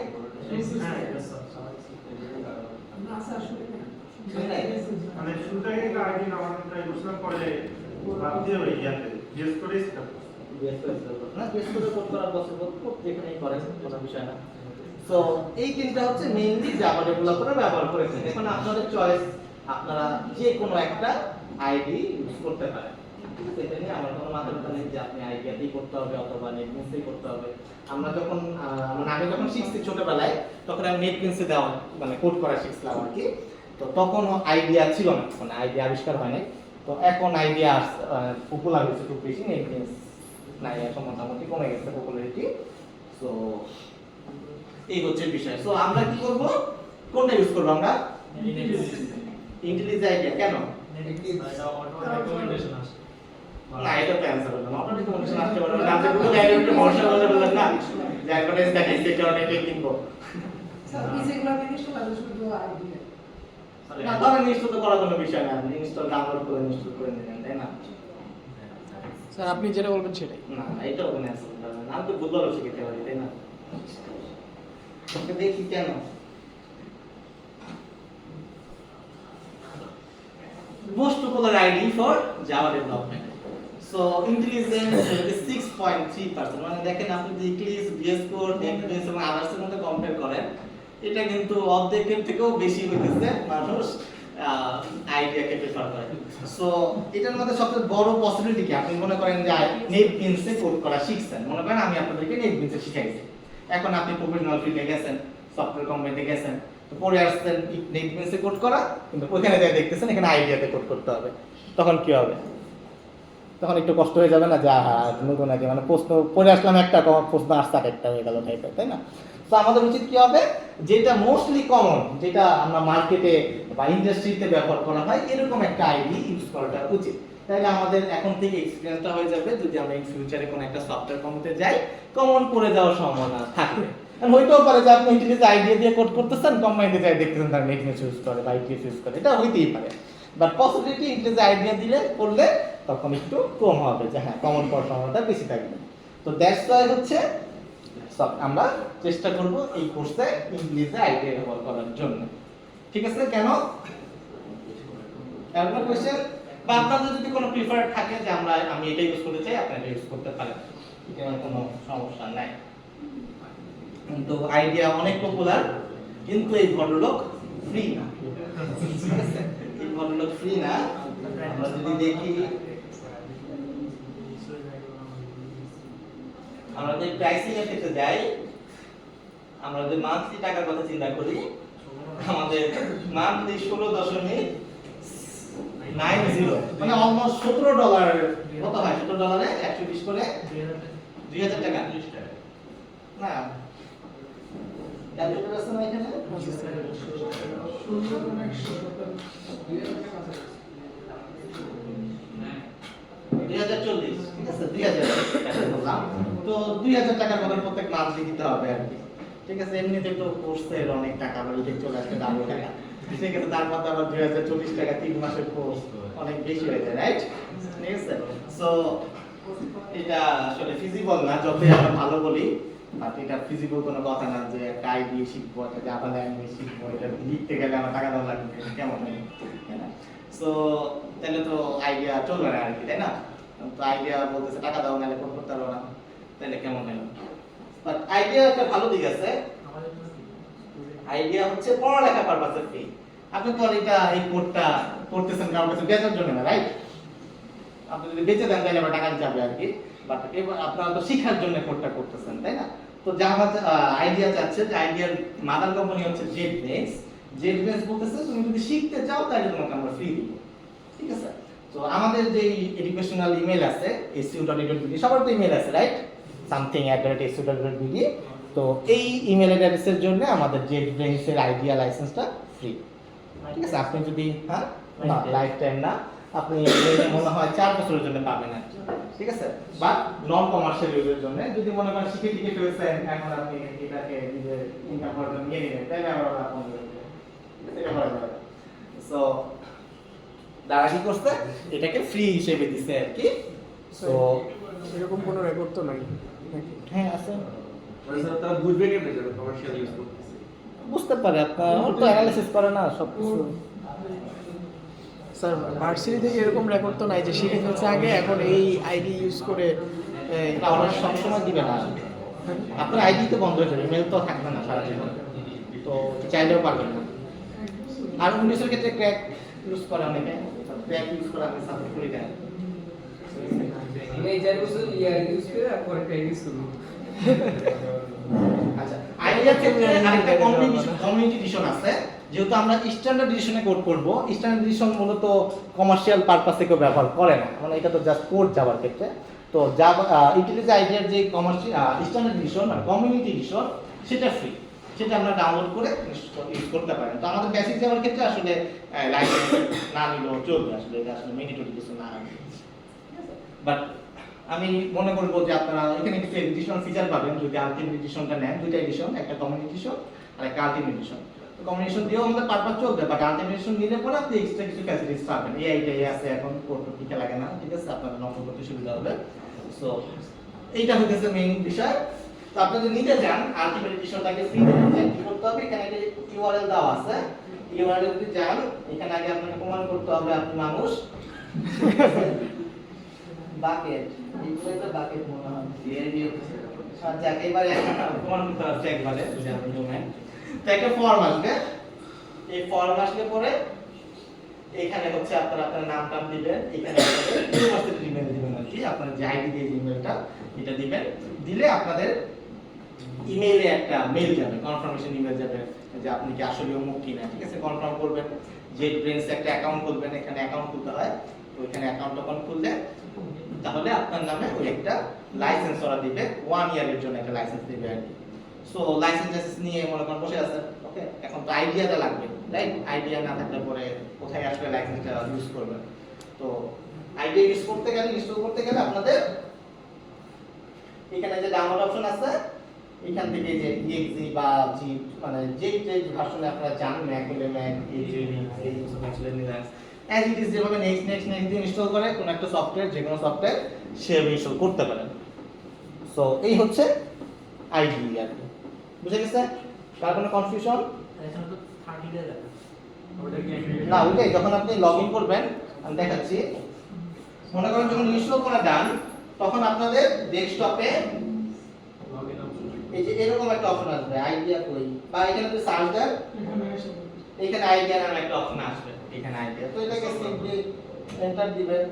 মানে শুরুতে আগে আইডি নামানো ট্রাই করছিলাম, পরে বাদ দিয়ে হয়ে গেছে। ভিএস কোডে সেটআপ না বেস করে কোড করার বছর কোড যেখানেই করেন কোনো বিষয় না। সো এই তিনটা হচ্ছে মেইনলি জাভা ডেভেলপাররা ব্যবহার করেছেন। এখন আপনাদের চয়েস, আপনারা যে কোনো একটা আইডি ইউজ করতে পারেন। ঠিক আছে, এটা নিয়ে আমার কোনো মাথা ব্যথা নেই যে আপনি আইডিয়াতেই করতে হবে অথবা নেটবিনসেই করতে হবে। আমরা যখন আগে যখন শিখছি ছোটবেলায়, তখন আমি নেটবিনসে দেওয়া মানে কোড করা শিখছিলাম আর কি। তো তখন আইডিয়া ছিল না, মানে আইডিয়া আবিষ্কার হয় নাই। তো এখন আইডিয়া পপুলার হয়েছে খুব বেশি, নেটবিনস নাই এখন মোটামুটি কমে গেছে পপুলারিটি। সো এই হচ্ছে বিষয়। সো আমরা কি করব, কোনটা ইউজ করব আমরা? Intelligent idea. কেন? না এটা তো অ্যানসার হলো না। অটো রিকমেন্ডেশন আসতে পারে না, আপনি গুগল অ্যাডভার্টাইজ ভরসা করে বললেন না যে অ্যাডভার্টাইজ দেখাইছে কারণে এটা কিনবো। স্যার পিসিগুলো ইনস্টল আছে শুধু আইডিয়া। না ধরেন ইনস্টল তো করার কোনো বিষয় না, আপনি ইনস্টল ডাউনলোড করে ইনস্টল করে নেবেন, তাই না? স্যার আপনি যেটা বলবেন সেটাই। না এটা কোনো অ্যানসার হবে না, আমি তো বুঝতে পারছি শিখতে পারি, তাই না? ওকে দেখি কেন most popular ID for Java development. So intelligence is 6.3%. মানে দেখেন আপনি যদি Eclipse, VS Code, NetBeans এবং others এর মধ্যে কম্পেয়ার করেন, এটা কিন্তু অর্ধেকের থেকেও বেশি হইতেছে মানুষ আইডিয়াকে প্রেফার করে। সো এটার মধ্যে সবচেয়ে বড় পসিবিলিটি কি? আপনি মনে করেন যে নেটবিনস এ কোড করা শিখছেন, মনে করেন আমি আপনাদেরকে নেটবিনস এ শিখাইছি। এখন আপনি প্রফেশনাল ফিল্ডে গেছেন, সফটওয়্যার কোম্পানিতে গেছেন, তো পরে আসছেন নেটবিনস এ কোড করা, কিন্তু ওখানে যা দেখতেছেন এখানে আইডিয়াতে কোড করতে হবে। তখন কি হবে? তখন একটু কষ্ট হয়ে যাবে না যে নতুন আইডিয়া, মানে প্রশ্ন পড়ে আসলাম একটা, প্রশ্ন আসছে একটা হয়ে গেল টাইপের, তাই না? তো আমাদের উচিত কি হবে, যেটা মোস্টলি কমন, যেটা আমরা মার্কেটে বা ইন্ডাস্ট্রিতে ব্যবহার করা হয়, এরকম একটা আইডি ইউজ করাটা উচিত। তাহলে আমাদের এখন থেকে এক্সপিরিয়েন্সটা হয়ে যাবে, যদি আমরা ইন ফিউচারে কোনো একটা সফটওয়্যার কোম্পানিতে যাই, কমন পড়ে যাওয়ার সম্ভাবনা থাকবে। কারণ হইতেও পারে যে আপনি ইন্টেলিজেন্ট আইডিয়া দিয়ে কোড করতেছেন, কোম্পানিতে যাই দেখতেছেন তারা নেটবিনস ইউজ করে বা ইক্লিপস ইউজ করে, এটা হইতেই পারে। বাট পসিবিলিটি ইন্টেলিজেন্ট আইডিয়া দিলে করলে তখন একটু কম হবে, যে হ্যাঁ কমন পড়ার সম্ভাবনাটা বেশি থাকবে। তো দ্যাটস ওয়াই হচ্ছে আমরা চেষ্টা করব এই কোর্সে ইংলিশে আইডিয়া ব্যবহার করার জন্য। ঠিক আছে? কেন? এমন কোশ্চেন বা আপনাদের যদি কোনো প্রিফারেড থাকে যে আমি এটা ইউজ করতে চাই, আপনি এটা ইউজ করতে পারেন, এখানে কোনো সমস্যা নাই। কিন্তু আইডিয়া অনেক পপুলার, কিন্তু এই ভদ্রলোক ফ্রি না। ঠিক আছে? এই ভদ্রলোক ফ্রি না। আমরা যদি দেখি, আমরা যদি প্রাইসিং এর ক্ষেত্রে যাই, আমরা যদি মান্থলি টাকার কথা চিন্তা করি, আমাদের মান্থলি 16.90, মানে অলমোস্ট $17 কত হয়? $17 120 করে 2000 টাকা না? ক্যালকুলেটর আছে না এখানে? 2040, ঠিক আছে? 2000 টাকা বললাম, তো 2000 টাকার মতো প্রত্যেক মান্থলি দিতে হবে আর কি। ঠিক আছে? এমনিতে তো কোর্সের অনেক টাকা বাড়িতে চলে আসছে, ডাবল টাকা। ঠিক আছে? তার মধ্যে আবার 2040 টাকা 3 মাসের কোর্স, অনেক বেশি হয়ে যায়, রাইট? ঠিক আছে? সো এটা আসলে ফিজিবল না, যতই আমরা ভালো বলি, বাট এটা ফিজিবল কোনো কথা না যে একটা আইডি শিখবো, একটা জাভা ল্যাঙ্গুয়েজ শিখবো, এটা লিখতে গেলে আমার টাকা দেওয়া লাগবে, কেমন হয়? তাই না? সো তাহলে তো আইডিয়া চলবে না আর কি, তাই না? তো আইডিয়া বলতেছে টাকা দাও নাহলে কোড করতে পারবো না, তাহলে কেমন হলো? বাট আইডিয়া একটা ভালো দিক আছে। আইডিয়া হচ্ছে পড়ালেখা পারপাসে ফ্রি। আপনি তো এটা এই কোডটা করতেছেন কারোর কাছে বেচার জন্য না, রাইট? আপনি যদি বেচে দেন তাহলে আবার টাকা যাবে আর কি, বাট এবার আপনারা তো শিখার জন্য কোডটা করতেছেন, তাই না? তো জাভা আইডিয়া চাচ্ছে যে আইডিয়ার মাদার কোম্পানি হচ্ছে জেটবেন্স। জেটবেন্স বলতেছে তুমি যদি শিখতে চাও তাহলে তোমাকে আমরা ফ্রি দিব। ঠিক আছে? তো আমাদের যে এডুকেশনাল ইমেল আছে su.edu.bd, সবার তো ইমেল আছে, রাইট? something@su.edu.bd। তো এই ইমেল অ্যাড্রেসের জন্য আমাদের জেটবেন্সের আইডিয়া লাইসেন্সটা ফ্রি। ঠিক আছে? আপনি যদি না লাইফ টাইম না, আপনি মনে হয় 4 বছরের জন্য পাবেন আর কি। ঠিক আছে? বাট নন কমার্শিয়াল ইউজের জন্য যদি মনে করেন শিখে ফেলছেন, এখন আপনি এটাকে নিজের ইনকাম করার জন্য নিয়ে নেবেন, তাহলে আবার আপনি এটা করা যাবে। সো তারা কি করছে, এটাকে ফ্রি হিসেবে দিছে আর কি। সো এরকম কোনো রেকর্ড তো নাই নাকি? হ্যাঁ আছে, মানে স্যার তারা বুঝবে কেমনে যাবে কমার্শিয়াল ইউজ করতেছে? বুঝতে পারে, আপনার তো অ্যানালাইসিস করে না সব কিছু। স্যার ভার্সিটি থেকে এরকম রেকর্ড তো নাই যে শিখে ফেলছে আগে এখন এই আইডি ইউজ করে এটা ওরা সবসময় দিবে না। আপনার আইডি তো বন্ধ হয়ে যাবে, ইমেল তো থাকবে না সারা জীবন, তো চাইলেও পারবেন না। আর উইন্ডোজের ক্ষেত্রে ক্র্যাক ইউজ করে অনেকে, ক্র্যাক ইউজ করে আমি সাপোর্ট করি না। আমি এই 4 বছর ইয়ার ইউজ করে পরে ট্রাই ইউজ করব। আচ্ছা, আইডিয়ার ক্ষেত্রে আরেকটা কমিউনিটি এডিশন আছে। যেহেতু আমরা স্ট্যান্ডার্ড এডিশনে কোড করব, স্ট্যান্ডার্ড এডিশন মূলত কমার্শিয়াল পারপাসে কেউ ব্যবহার করে না, মানে এটা তো জাস্ট কোড যাবার ক্ষেত্রে। তো জাভা ইউটিলিটি আইডিয়ার যে কমার্শিয়াল স্ট্যান্ডার্ড এডিশন মানে কমিউনিটি এডিশন সেটা ফ্রি, সেটা আমরা ডাউনলোড করে ইউজ করতে পারেন। তো আমাদের বেসিক যাওয়ার ক্ষেত্রে আসলে লাইসেন্স না নিলেও চলবে, আসলে এটা আসলে ম্যান্ডেটরি কিছু না। বাট আমি মনে করবো যে আপনারা এখানে কিছু এডিশনাল ফিচার পাবেন যদি আলটিমেট এডিশনটা নেন। দুইটা এডিশন, একটা কমিউনিটি এডিশন আর একটা আলটিমেট এডিশন। তো কমিউনিকেশন দিয়েও আমাদের পারপাস চলবে, বাট আলটিমেট এডিশন নিলে পরে আপনি এক্সট্রা কিছু ফ্যাসিলিটিস পাবেন। এই আইটাই আছে এখন, কোড টিকে লাগে না, ঠিক আছে, আপনাদের নকল করতে সুবিধা হবে। সো এইটা হচ্ছে মেইন বিষয়। তো আপনি যদি নিতে চান আলটিমেট এডিশনটাকে ফ্রি দিতে চান, কি করতে হবে, এখানে একটা ইউআরএল দেওয়া আছে। ইউআরএল যদি যান, এখানে আগে আপনাকে প্রমাণ করতে হবে আপনি মানুষ। বাকেট, এইগুলো তো বাকেট মনে হয় ডিআইডি হচ্ছে। আচ্ছা, এবারে প্রমাণ করতে হচ্ছে একবারে যে আপনি ডোমেইন। তো একটা ফর্ম আসবে, এই ফর্ম আসলে পরে এখানে হচ্ছে আপনারা আপনার নাম টাম দিবেন, এখানে ইউনিভার্সিটি ইমেল দিবেন আর কি, আপনার যে আইডি দিয়ে যে ইমেলটা এটা দিবেন। দিলে আপনাদের ইমেইলে একটা মেইল যাবে, কনফার্মেশন ইমেল যাবে যে আপনি কি আসলে অমুক কিনা, ঠিক আছে, কনফার্ম করবেন। JetBrains একটা অ্যাকাউন্ট খুলবেন, এখানে অ্যাকাউন্ট খুলতে হয়। তো এখানে অ্যাকাউন্ট যখন খুললে তাহলে আপনার নামে ওই একটা লাইসেন্স ওরা দিবে, 1 ইয়ারের জন্য একটা লাইসেন্স দিবে আর কি। সো লাইসেন্স নিয়ে মনে করেন বসে আছেন, ওকে, এখন তো আইডিয়াটা লাগবে, রাইট? আইডিয়া না থাকলে পরে কোথায় আসলে লাইসেন্সটা ইউজ করবেন? তো আইডিয়া ইউজ করতে গেলে, ইনস্টল করতে গেলে আপনাদের এখানে যে ডাউনলোড অপশন আছে, এখান থেকে যে exe বা zip মানে যে ভার্সনে আপনারা চান, ম্যাক হলে ম্যাক, লিনাক্স হলে লিনাক্স, অ্যাজ ইট ইজ যেভাবে নেক্সট দিয়ে ইনস্টল করে কোন একটা সফটওয়্যার, যে কোনো সফটওয়্যার সেভাবে ইনস্টল করতে পারেন। সো এই হচ্ছে আইডি আর কি, বুঝে গেছে? কার কোনো কনফিউশন? এখন তো 30 ডে লাগে। না, ওইটাই যখন আপনি লগইন করবেন, আমি দেখাচ্ছি। মনে করেন যখন ইনস্টল করা ডান, তখন আপনাদের ডেস্কটপে এই যে এরকম একটা অপশন আসবে, আইডিয়া কই, বা এখানে যদি সার্চ দেন, এখানে আইডিয়া নামে একটা অপশন আসবে, এখানে আইডিয়া। তো এটাকে সিম্পলি এন্টার দিবেন।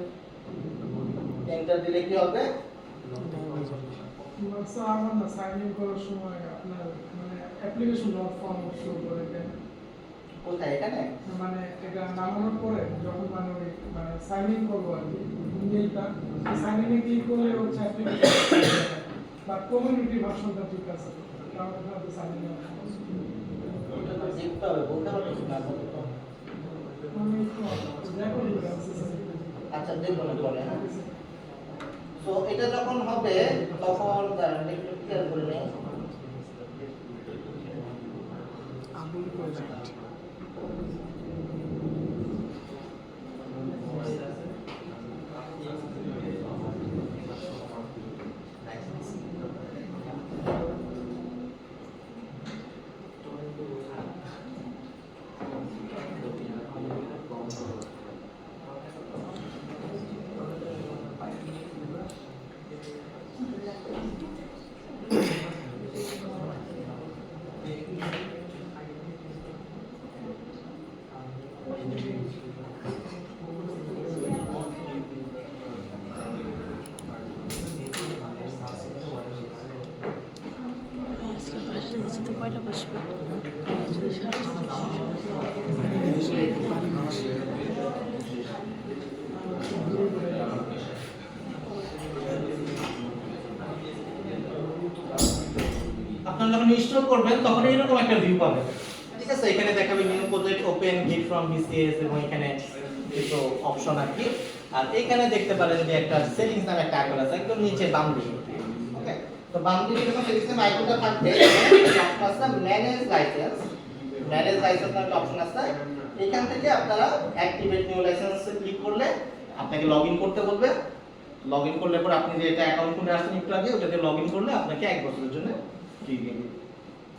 এন্টার দিলে কি হবে? স্যার আমার না সাইন ইন করার সময় আপনার মানে অ্যাপ্লিকেশন ডট ফর্ম শো করে দেন, কোথায়? এখানে মানে এটা নামানোর পরে যখন মানে ওই মানে সাইন ইন করবো আর কি ইমেলটা, সাইন ইনে ক্লিক করলে হচ্ছে অ্যাপ্লিকেশন বা কমিউনিটি ভার্সনটা ঠিক আছে, কারণ আপনাদের সাইন ইন ওটা তো দেখতে হবে, বলতে পারছি না আপাতত। আমি একটু দেখো আচ্ছা, দেখবো না পরে, হ্যাঁ। সো এটা যখন হবে তখন দাঁড়ান একটু ক্লিয়ার করে নেই। আবুল প্রজেক্ট কয়টা বসবে? আপনারা যখন ইনস্টল করবেন তখন এরকম একটা ভিউ পাবেন, ঠিক আছে। এখানে দেখাবে নিউ প্রজেক্ট, ওপেন, গিট ফ্রম বিসিএস, এবং এখানে কিছু অপশন আর কি। আর এখানে দেখতে পারেন যে একটা সেটিংস নামে একটা আইকন আছে একদম নিচে বাম দিকে, ওকে। তো বাম দিকে যখন সেটিংস নামে আইকনটা থাকবে, অপশন আছে ম্যানেজ লাইসেন্স। ম্যানেজ লাইসেন্স নামে অপশন আছে, এখান থেকে আপনারা অ্যাক্টিভেট নিউ লাইসেন্সে ক্লিক করলে আপনাকে লগইন করতে বলবে। লগইন করলে পর আপনি যে এটা অ্যাকাউন্ট খুলে আসছেন একটু আগে, ওটাতে লগইন করলে আপনাকে 1 বছরের জন্য ফ্রি দিয়ে দিবে,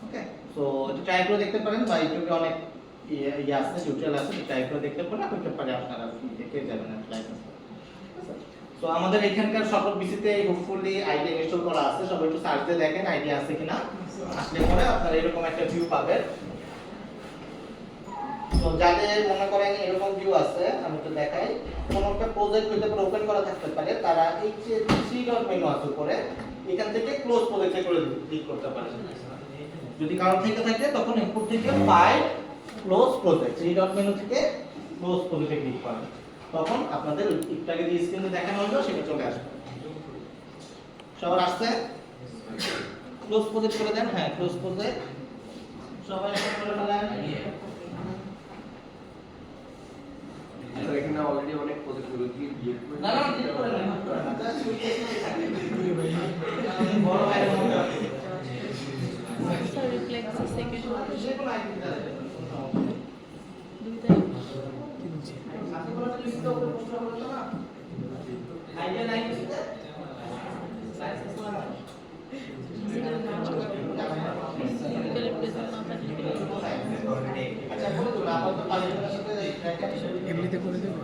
ওকে। সো এটা ট্রাই করে দেখতে পারেন, বা ইউটিউবে অনেক ইয়ে আছে, টিউটোরিয়াল আছে, ট্রাই করে দেখতে পারেন, হইতে পারে আপনারা দেখে যাবেন লাইসেন্স। তো আমাদের এখানকার সকল পিসিতে হোপফুলি আইডি ইনস্টল করা আছে, সবাই একটু সার্চ দিয়ে দেখেন আইডি আছে কিনা, আসলে পরে আপনারা এরকম একটা ভিউ পাবেন। তো যাদের মনে করেন এরকম ভিউ আছে, আমি তো দেখাই, কোন একটা প্রজেক্ট হইতে পারে ওপেন করা থাকতে পারে, তারা এই যে থ্রি ডট মেনু আছে উপরে, এখান থেকে ক্লোজ প্রজেক্টে করে ক্লিক করতে পারেন। যদি কারণ থেকে থাকে তখন ইনপুট থেকে file close project, three dot menu থেকে ক্লোজ প্রজেক্টে ক্লিক করেন, তখন আপনাদের একটাকে যে স্ক্রিনে দেখানো হলো সেটা চলে আসবে। সবার আসছে? ক্লোজ প্রজেক্ট করে দেন, হ্যাঁ ক্লোজ প্রজেক্ট সবাই এখন করে ফেলেন। স্যার এখানে অলরেডি অনেক প্রজেক্ট গুলো কি বিয়ে করে না না ঠিক করে না, জাস্ট ওই স্ক্রিনে থাকে বড় ফাইলের মধ্যে আছে। Sir, reflex the second one. যে কোনো আইডি দিতে হবে। Do that. আপনি কোনো একটা লিস্ট করে প্রশ্ন করতে না, আইডিয়া নাই কিছুতে লাইসেন্স না Typical represent not applicable. আচ্ছা বলে দিন আপনার তো পালিয়ের সাথে এমনিতে করে দেবো।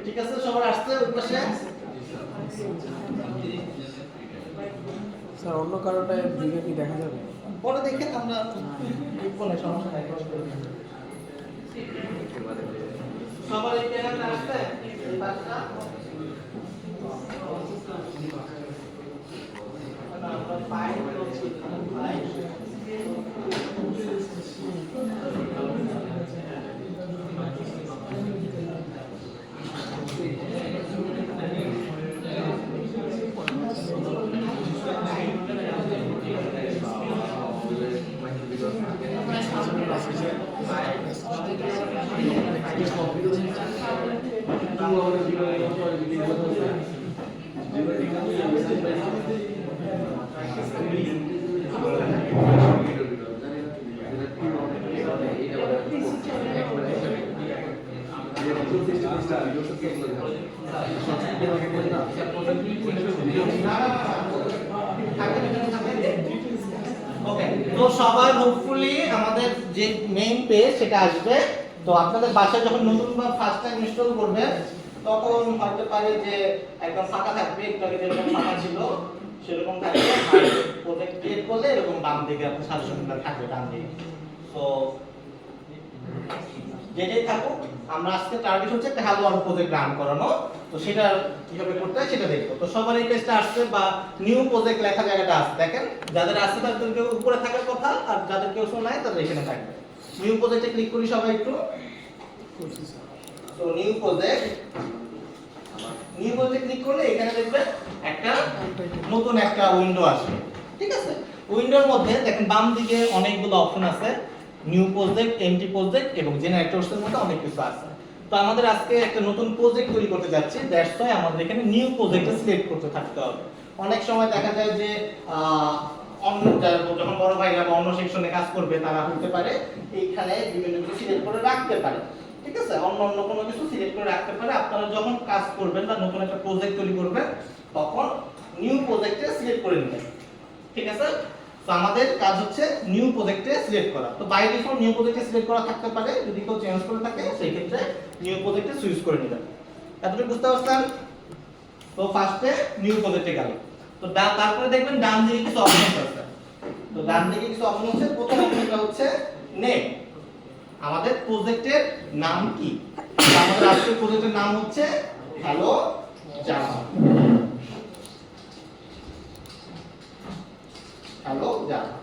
ঠিক আছে, সবার আসছে ওই পাশে। স্যার অন্য কারোটায় দিকে কি দেখা যাবে? পরে দেখেন আমরা লিখবো না, সমস্যা নাই। সবার এই জায়গাটা আসছে এই পাশটা আমরা ফাইল করছি, ফাইল ওকে। তো সবার হোপফুলি আমাদের যে মেইন পেজ সেটা আসবে। তো আপনাদের বাসায় যখন নতুন বা ফার্স্ট টাইম ইনস্টল করবেন তখন হতে পারে যে একদম ফাঁকা থাকবে, একটু আগে যেরকম ফাঁকা ছিল সেরকম থাকবে, আর প্রজেক্ট ক্রিয়েট করলে এরকম বাম দিকে আপনার সাজেশনগুলো থাকবে ডান দিকে। তো যেটাই থাকুক, আমরা আজকে টার্গেট হচ্ছে একটা হ্যালো ওয়ার্ল্ড প্রজেক্ট রান করানো। তো সেটা কিভাবে করতে হয় সেটা দেখবো। তো সবার এই পেজটা আসছে বা নিউ প্রজেক্ট লেখা জায়গাটা আছে, দেখেন যাদের আছে তাদের উপরে থাকার কথা, আর যাদের কেউ নাই তাদের এখানে থাকবে। নিউ প্রজেক্টে ক্লিক করি সবাই একটু। তো নিউ প্রজেক্ট, নিউ প্রজেক্টে ক্লিক করলে এখানে দেখবেন একটা নতুন একটা উইন্ডো আসবে। ঠিক আছে, উইন্ডোর মধ্যে দেখেন বাম দিকে অনেকগুলো অপশন আছে, নিউ প্রজেক্ট, এমটি প্রজেক্ট এবং জেনারেটরসের মধ্যে অনেক কিছু আছে। তো আমাদের আজকে একটা নতুন প্রজেক্ট তৈরি করতে যাচ্ছি, দ্যাটস ওয়াই আমাদের এখানে নিউ প্রজেক্টে সিলেক্ট করতে থাকতে হবে। অনেক সময় দেখা যায় যে অন্য যখন বড় ভাইরা বা অন্য সেকশনে কাজ করবে তারা হতে পারে এইখানে বিভিন্ন কিছু সিলেক্ট করে রাখতে পারে। ঠিক আছে, অন্য অন্য কোনো কিছু সিলেক্ট করে রাখতে পারে। আপনারা যখন কাজ করবেন বা নতুন একটা প্রজেক্ট তৈরি করবেন তখন নিউ প্রজেক্টে সিলেক্ট করে নেবেন। ঠিক আছে, তো আমাদের কাজ হচ্ছে নিউ প্রজেক্টে সিলেক্ট করা। তো বাই ডিফল্ট নিউ প্রজেক্টে সিলেক্ট করা থাকতে পারে, যদি কেউ চেঞ্জ করে থাকে সেই ক্ষেত্রে নিউ প্রজেক্টে সুইচ করে নেবেন। এতটুকু বুঝতে পারছেন? তো ফার্স্টে নিউ প্রজেক্টে গেল। তো তারপরে দেখবেন ডান দিকে কিছু অপশন আছে। তো ডান দিকে কিছু অপশন আছে, প্রথম অপশনটা হচ্ছে নেম। আমাদের প্রজেক্টের নাম কি? আমাদের আজকের প্রজেক্টের নাম হচ্ছে hello Java. Hello Java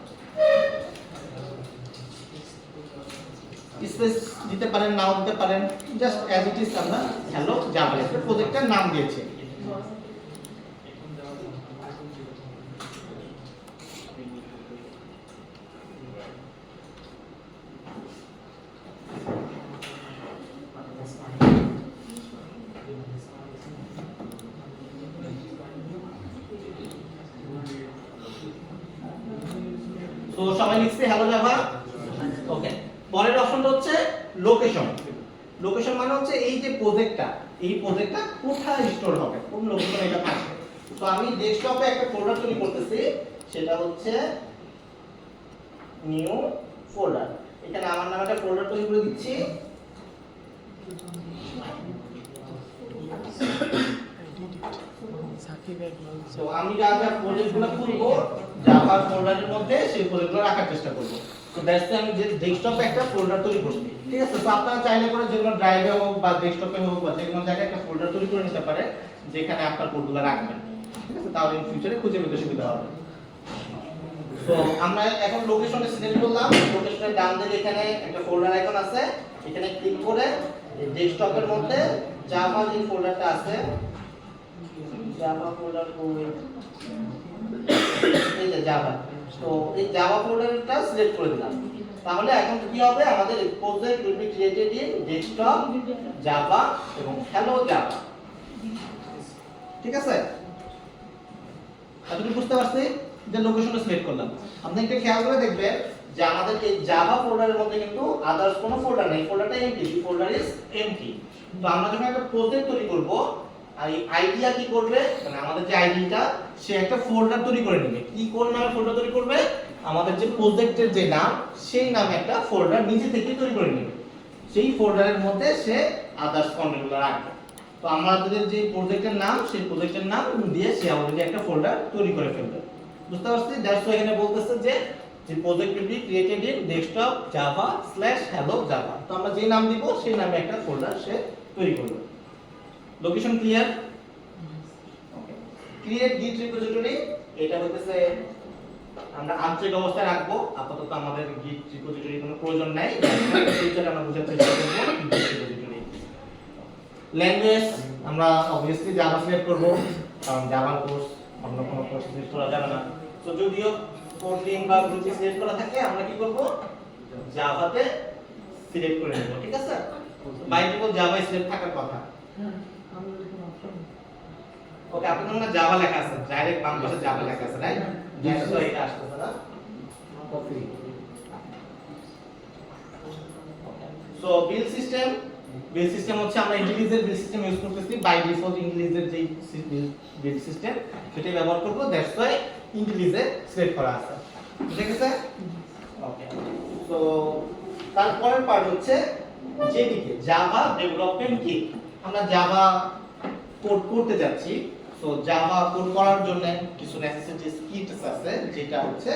space দিতে পারেন, নাও দিতে পারেন, জাস্ট অ্যাজ ইট ইজ আমরা হ্যালো জাভা লিখে প্রজেক্টের নাম দিয়েছি। তো সবাই লিখছে হ্যালো জাভা। ওকে, পরের অপশনটা হচ্ছে লোকেশন। লোকেশন মানে হচ্ছে এই যে প্রজেক্টটা, এই প্রজেক্টটা কোথায় স্টোর হবে, কোন লোকেশনে এটা থাকবে। তো আমি ডেস্কটপে একটা ফোল্ডার তৈরি করতেছি, সেটা হচ্ছে নিউ ফোল্ডার। এখানে আমার নামে একটা ফোল্ডার তৈরি করে দিচ্ছি। তো আমি যা যা প্রজেক্টগুলো খুলবো জাভা ফোল্ডারের মধ্যে সেই প্রজেক্টগুলো রাখার চেষ্টা করব। তো দ্যাটস আমি যে ডেস্কটপে একটা ফোল্ডার তৈরি করছি, ঠিক আছে? তো আপনারা চাইলে করে যেগুলো ড্রাইভে হোক বা ডেস্কটপে হোক বা যে কোনো জায়গায় একটা ফোল্ডার তৈরি করে নিতে পারে, যেখানে আপনার কোডগুলো রাখবেন, ঠিক আছে? তাহলে ইন ফিউচারে খুঁজে পেতে সুবিধা হবে। তো আমরা এখন লোকেশনে সিলেক্ট করলাম। লোকেশনের ডান দিকে এখানে একটা ফোল্ডার আইকন আছে, এখানে ক্লিক করে এই ডেস্কটপের মধ্যে জাভা যে ফোল্ডারটা আছে, জাভা ফোল্ডার এই যে জাভা, তো এই জাভা ফোল্ডারটা সিলেক্ট করে দিলাম। তাহলে এখন কি হবে, আমাদের project will be created in desktop Java এবং হ্যালো জাভা, ঠিক আছে? আপনি বুঝতে পারছেন যে লোকেশনটা সিলেক্ট করলাম। আপনি একটা খেয়াল করে দেখবেন যে আমাদের এই জাভা ফোল্ডারের মধ্যে কিন্তু আদার্স কোনো ফোল্ডার নেই, ফোল্ডারটা empty, the folder is empty. তো আমরা যখন একটা প্রজেক্ট তৈরি করব, আর এই আইডিয়া কি করবে, মানে আমাদের যে আইডিটা সে একটা ফোল্ডার তৈরি করে নেবে। কি কোন নামে ফোল্ডার তৈরি করবে, আমাদের যে প্রজেক্টের যে নাম সেই নামে একটা ফোল্ডার নিজে থেকেই তৈরি করে নেবে। সেই ফোল্ডারের মধ্যে সে আদার্স কন্টেন্টগুলো রাখবে। তো আমাদের যে প্রজেক্টের নাম, সেই প্রজেক্টের নাম দিয়ে সে অলরেডি একটা ফোল্ডার তৈরি করে ফেলবে। বুঝতে পারছি? দ্যাটস ওয়াই এখানে বলতেছে যে project will be created in desktop জাভা/hello জাভা। তো আমরা যে নাম দিব সেই নামে একটা ফোল্ডার সে তৈরি করবে। Location clear? Okay. Create git repository, এটা হইতেছে আমরা আঞ্চলিক অবস্থায় রাখবো। আপাতত আমাদের গিট রিপোজিটরি কোনো প্রয়োজন নাই, ফিউচারে আমরা বুঝাতে চেষ্টা করব গিট রিপোজিটরি। ল্যাঙ্গুয়েজ আমরা অবভিয়াসলি জাভা সিলেক্ট করব, কারণ জাভার কোর্স, অন্য কোনো কোর্স সিলেক্ট করা যাবে না। তো যদিও কোডিং বা গ্রুপ সিলেক্ট করা থাকে, আমরা কি করব, জাভাতে সিলেক্ট করে নেব, ঠিক আছে? বাই ডিফল্ট জাভায় সিলেক্ট থাকার কথা। ওকে, আপনাদের মনে জাভা লেখা আছে, ডাইরেক্ট বাম পাশে জাভা লেখা আছে, রাইট? দ্যাটস ওয়াই এটা আসতেছে না। কপি। সো বিল সিস্টেম হচ্ছে আমরা ইংলিশের বিল সিস্টেম ইউজ করতেছি। বাই ডিফল্ট ইংলিশের যে বিল সিস্টেম সেটাই ব্যবহার করব। দ্যাটস ওয়াই ইংলিশে সিলেক্ট করা আছে, ঠিক আছে? ওকে। সো তারপরের পার্ট হচ্ছে জেডিকে, জাভা ডেভেলপমেন্ট কিট। আমরা জাভা কোড করতে যাচ্ছি। সো জাভা কোড করার জন্য কিছু নেসেসিটি কিটস আছে, যেটা হচ্ছে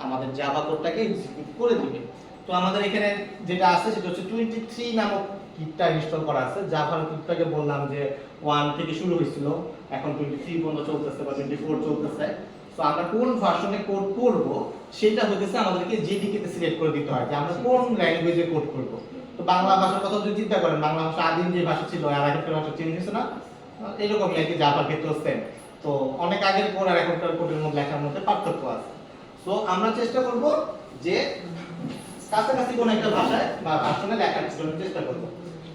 আমাদের জাভা কোডটাকে এক্সিকিউট করে দিবে। তো আমাদের এখানে যেটা আছে সেটা হচ্ছে 23 নামক কিটটা ইনস্টল করা আছে। জাভার কিটটাকে বললাম যে 1 থেকে শুরু হয়েছিল, এখন 23 পর্যন্ত চলতেছে বা 24 চলতেছে। সো আমরা কোন ভার্সনে কোড করব সেটা হচ্ছে আমাদেরকে জেডিকে তে সিলেক্ট করে দিতে হয় যে আমরা কোন ল্যাঙ্গুয়েজে কোড করব। তো বাংলা ভাষার কথা যদি চিন্তা করেন, বাংলা ভাষা আদিম যে ভাষা ছিল আর এখনকার ভাষা চেঞ্জ হয়েছে না, এরকমই আর কি জাভার ক্ষেত্রেও সেম। তো অনেক আগের কোড আর এখনকার কোডের মধ্যে লেখার মধ্যে পার্থক্য আছে। সো আমরা চেষ্টা করব যে কাছাকাছি কোন একটা ভাষায় বা ভাষণে লেখার জন্য চেষ্টা করব।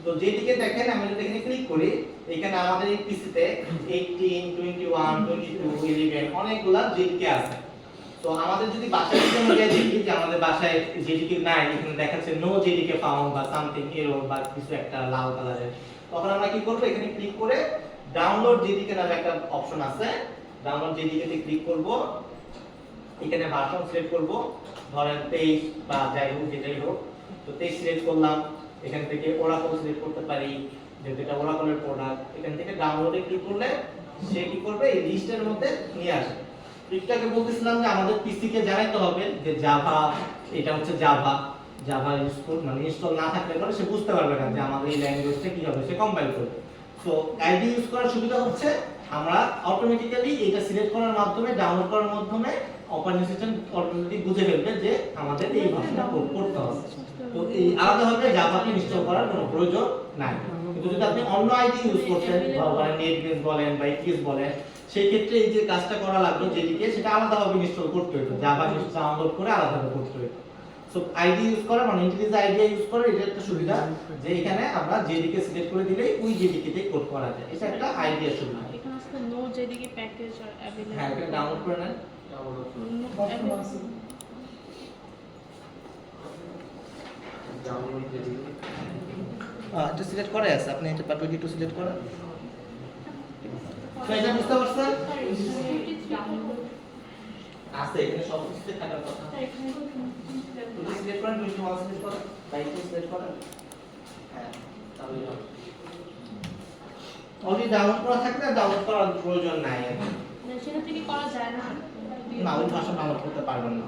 তো যেদিকে দেখেন আমি যদি এখানে ক্লিক করি, এখানে আমাদের এই পিসিতে 18, 21, 22, 11 অনেকগুলা জেডিকে আছে। তো আমাদের যদি বাসায় অনুযায়ী দেখি যে আমাদের বাসায় জেডিকে নাই, এখানে দেখাচ্ছে নো জেডিকে ফাউন্ড বা সামথিং এরর বা কিছু একটা লাল কালারের, তখন আমরা কি করব, এখানে ক্লিক করে ডাউনলোড জেডিকে নামে একটা অপশন আছে, ডাউনলোড জেডিকে তে ক্লিক করব। এখানে ভার্সন সিলেক্ট করব, ধরেন 23 বা যাই হোক যেটাই হোক। তো 23 সিলেক্ট করলাম। এখান থেকে ওরাকল সিলেক্ট করতে পারি, যেহেতু এটা ওরাকলের প্রোডাক্ট। এখান থেকে ডাউনলোডে ক্লিক করলে সে কি করবে, এই লিস্টের মধ্যে নিয়ে আসবে। ট্রিকটাকে বলতেছিলাম যে আমাদের পিসি কে জানাইতে হবে যে জাভা, এটা হচ্ছে জাভা ইনস্টল, মানে ইনস্টল না থাকলে পরে সে বুঝতে পারবে না যে আমাদের এই ল্যাঙ্গুয়েজটা কি হবে, সে কম্পাইল করবে। সো আইডি ইউজ করার সুবিধা হচ্ছে আমরা অটোমেটিক্যালি এটা সিলেক্ট করার মাধ্যমে, ডাউনলোড করার মাধ্যমে অপারেটিং সিস্টেম অটোমেটিক বুঝে ফেলবে যে আমাদের এই ভাষাটা কোড করতে হবে। তো এই আলাদাভাবে জাভাকে ইনস্টল করার কোনো প্রয়োজন নাই। কিন্তু যদি আপনি অন্য আইডি ইউজ করতেন, ধরেন নেটবিনস বলেন বা ইটিএস বলেন, সেই ক্ষেত্রে এই যে কাজটা করা লাগলো যেদিকে, সেটা আলাদাভাবে ইনস্টল করতে হতো, জাভা ডাউনলোড করে আলাদাভাবে করতে হতো। সো আইডি ইউজ করা মানে ইন্টিলিজ আইডি ইউজ করা, এটা একটা সুবিধা যে এখানে আমরা যেদিকে সিলেক্ট করে দিলেই ওই যেদিকেতে কোড করা যায়। এটা একটা আইডিয়া সুবিধা। এখানে আছে নো জেডিকে প্যাকেজ আর अवेलेबल। হ্যাঁ, এটা ডাউনলোড করে নেন। এটা সিলেক্ট করে আছে, আপনি এটা 22 সিলেক্ট করেন। তো এটা বুঝতে পারছেন? Sorry, 23 আছে এখানে সব কিছু থাকার কথা। তো সিলেক্ট করেন 21 সিলেক্ট করেন, 22 সিলেক্ট করেন। হ্যাঁ, তাহলে হবে। অলরেডি ডাউনলোড করা থাকলে ডাউনলোড করার প্রয়োজন নাই আর কি। না, সেটা থেকে করা যায় না। না, ওই ভাষা ডাউনলোড করতে পারবেন না।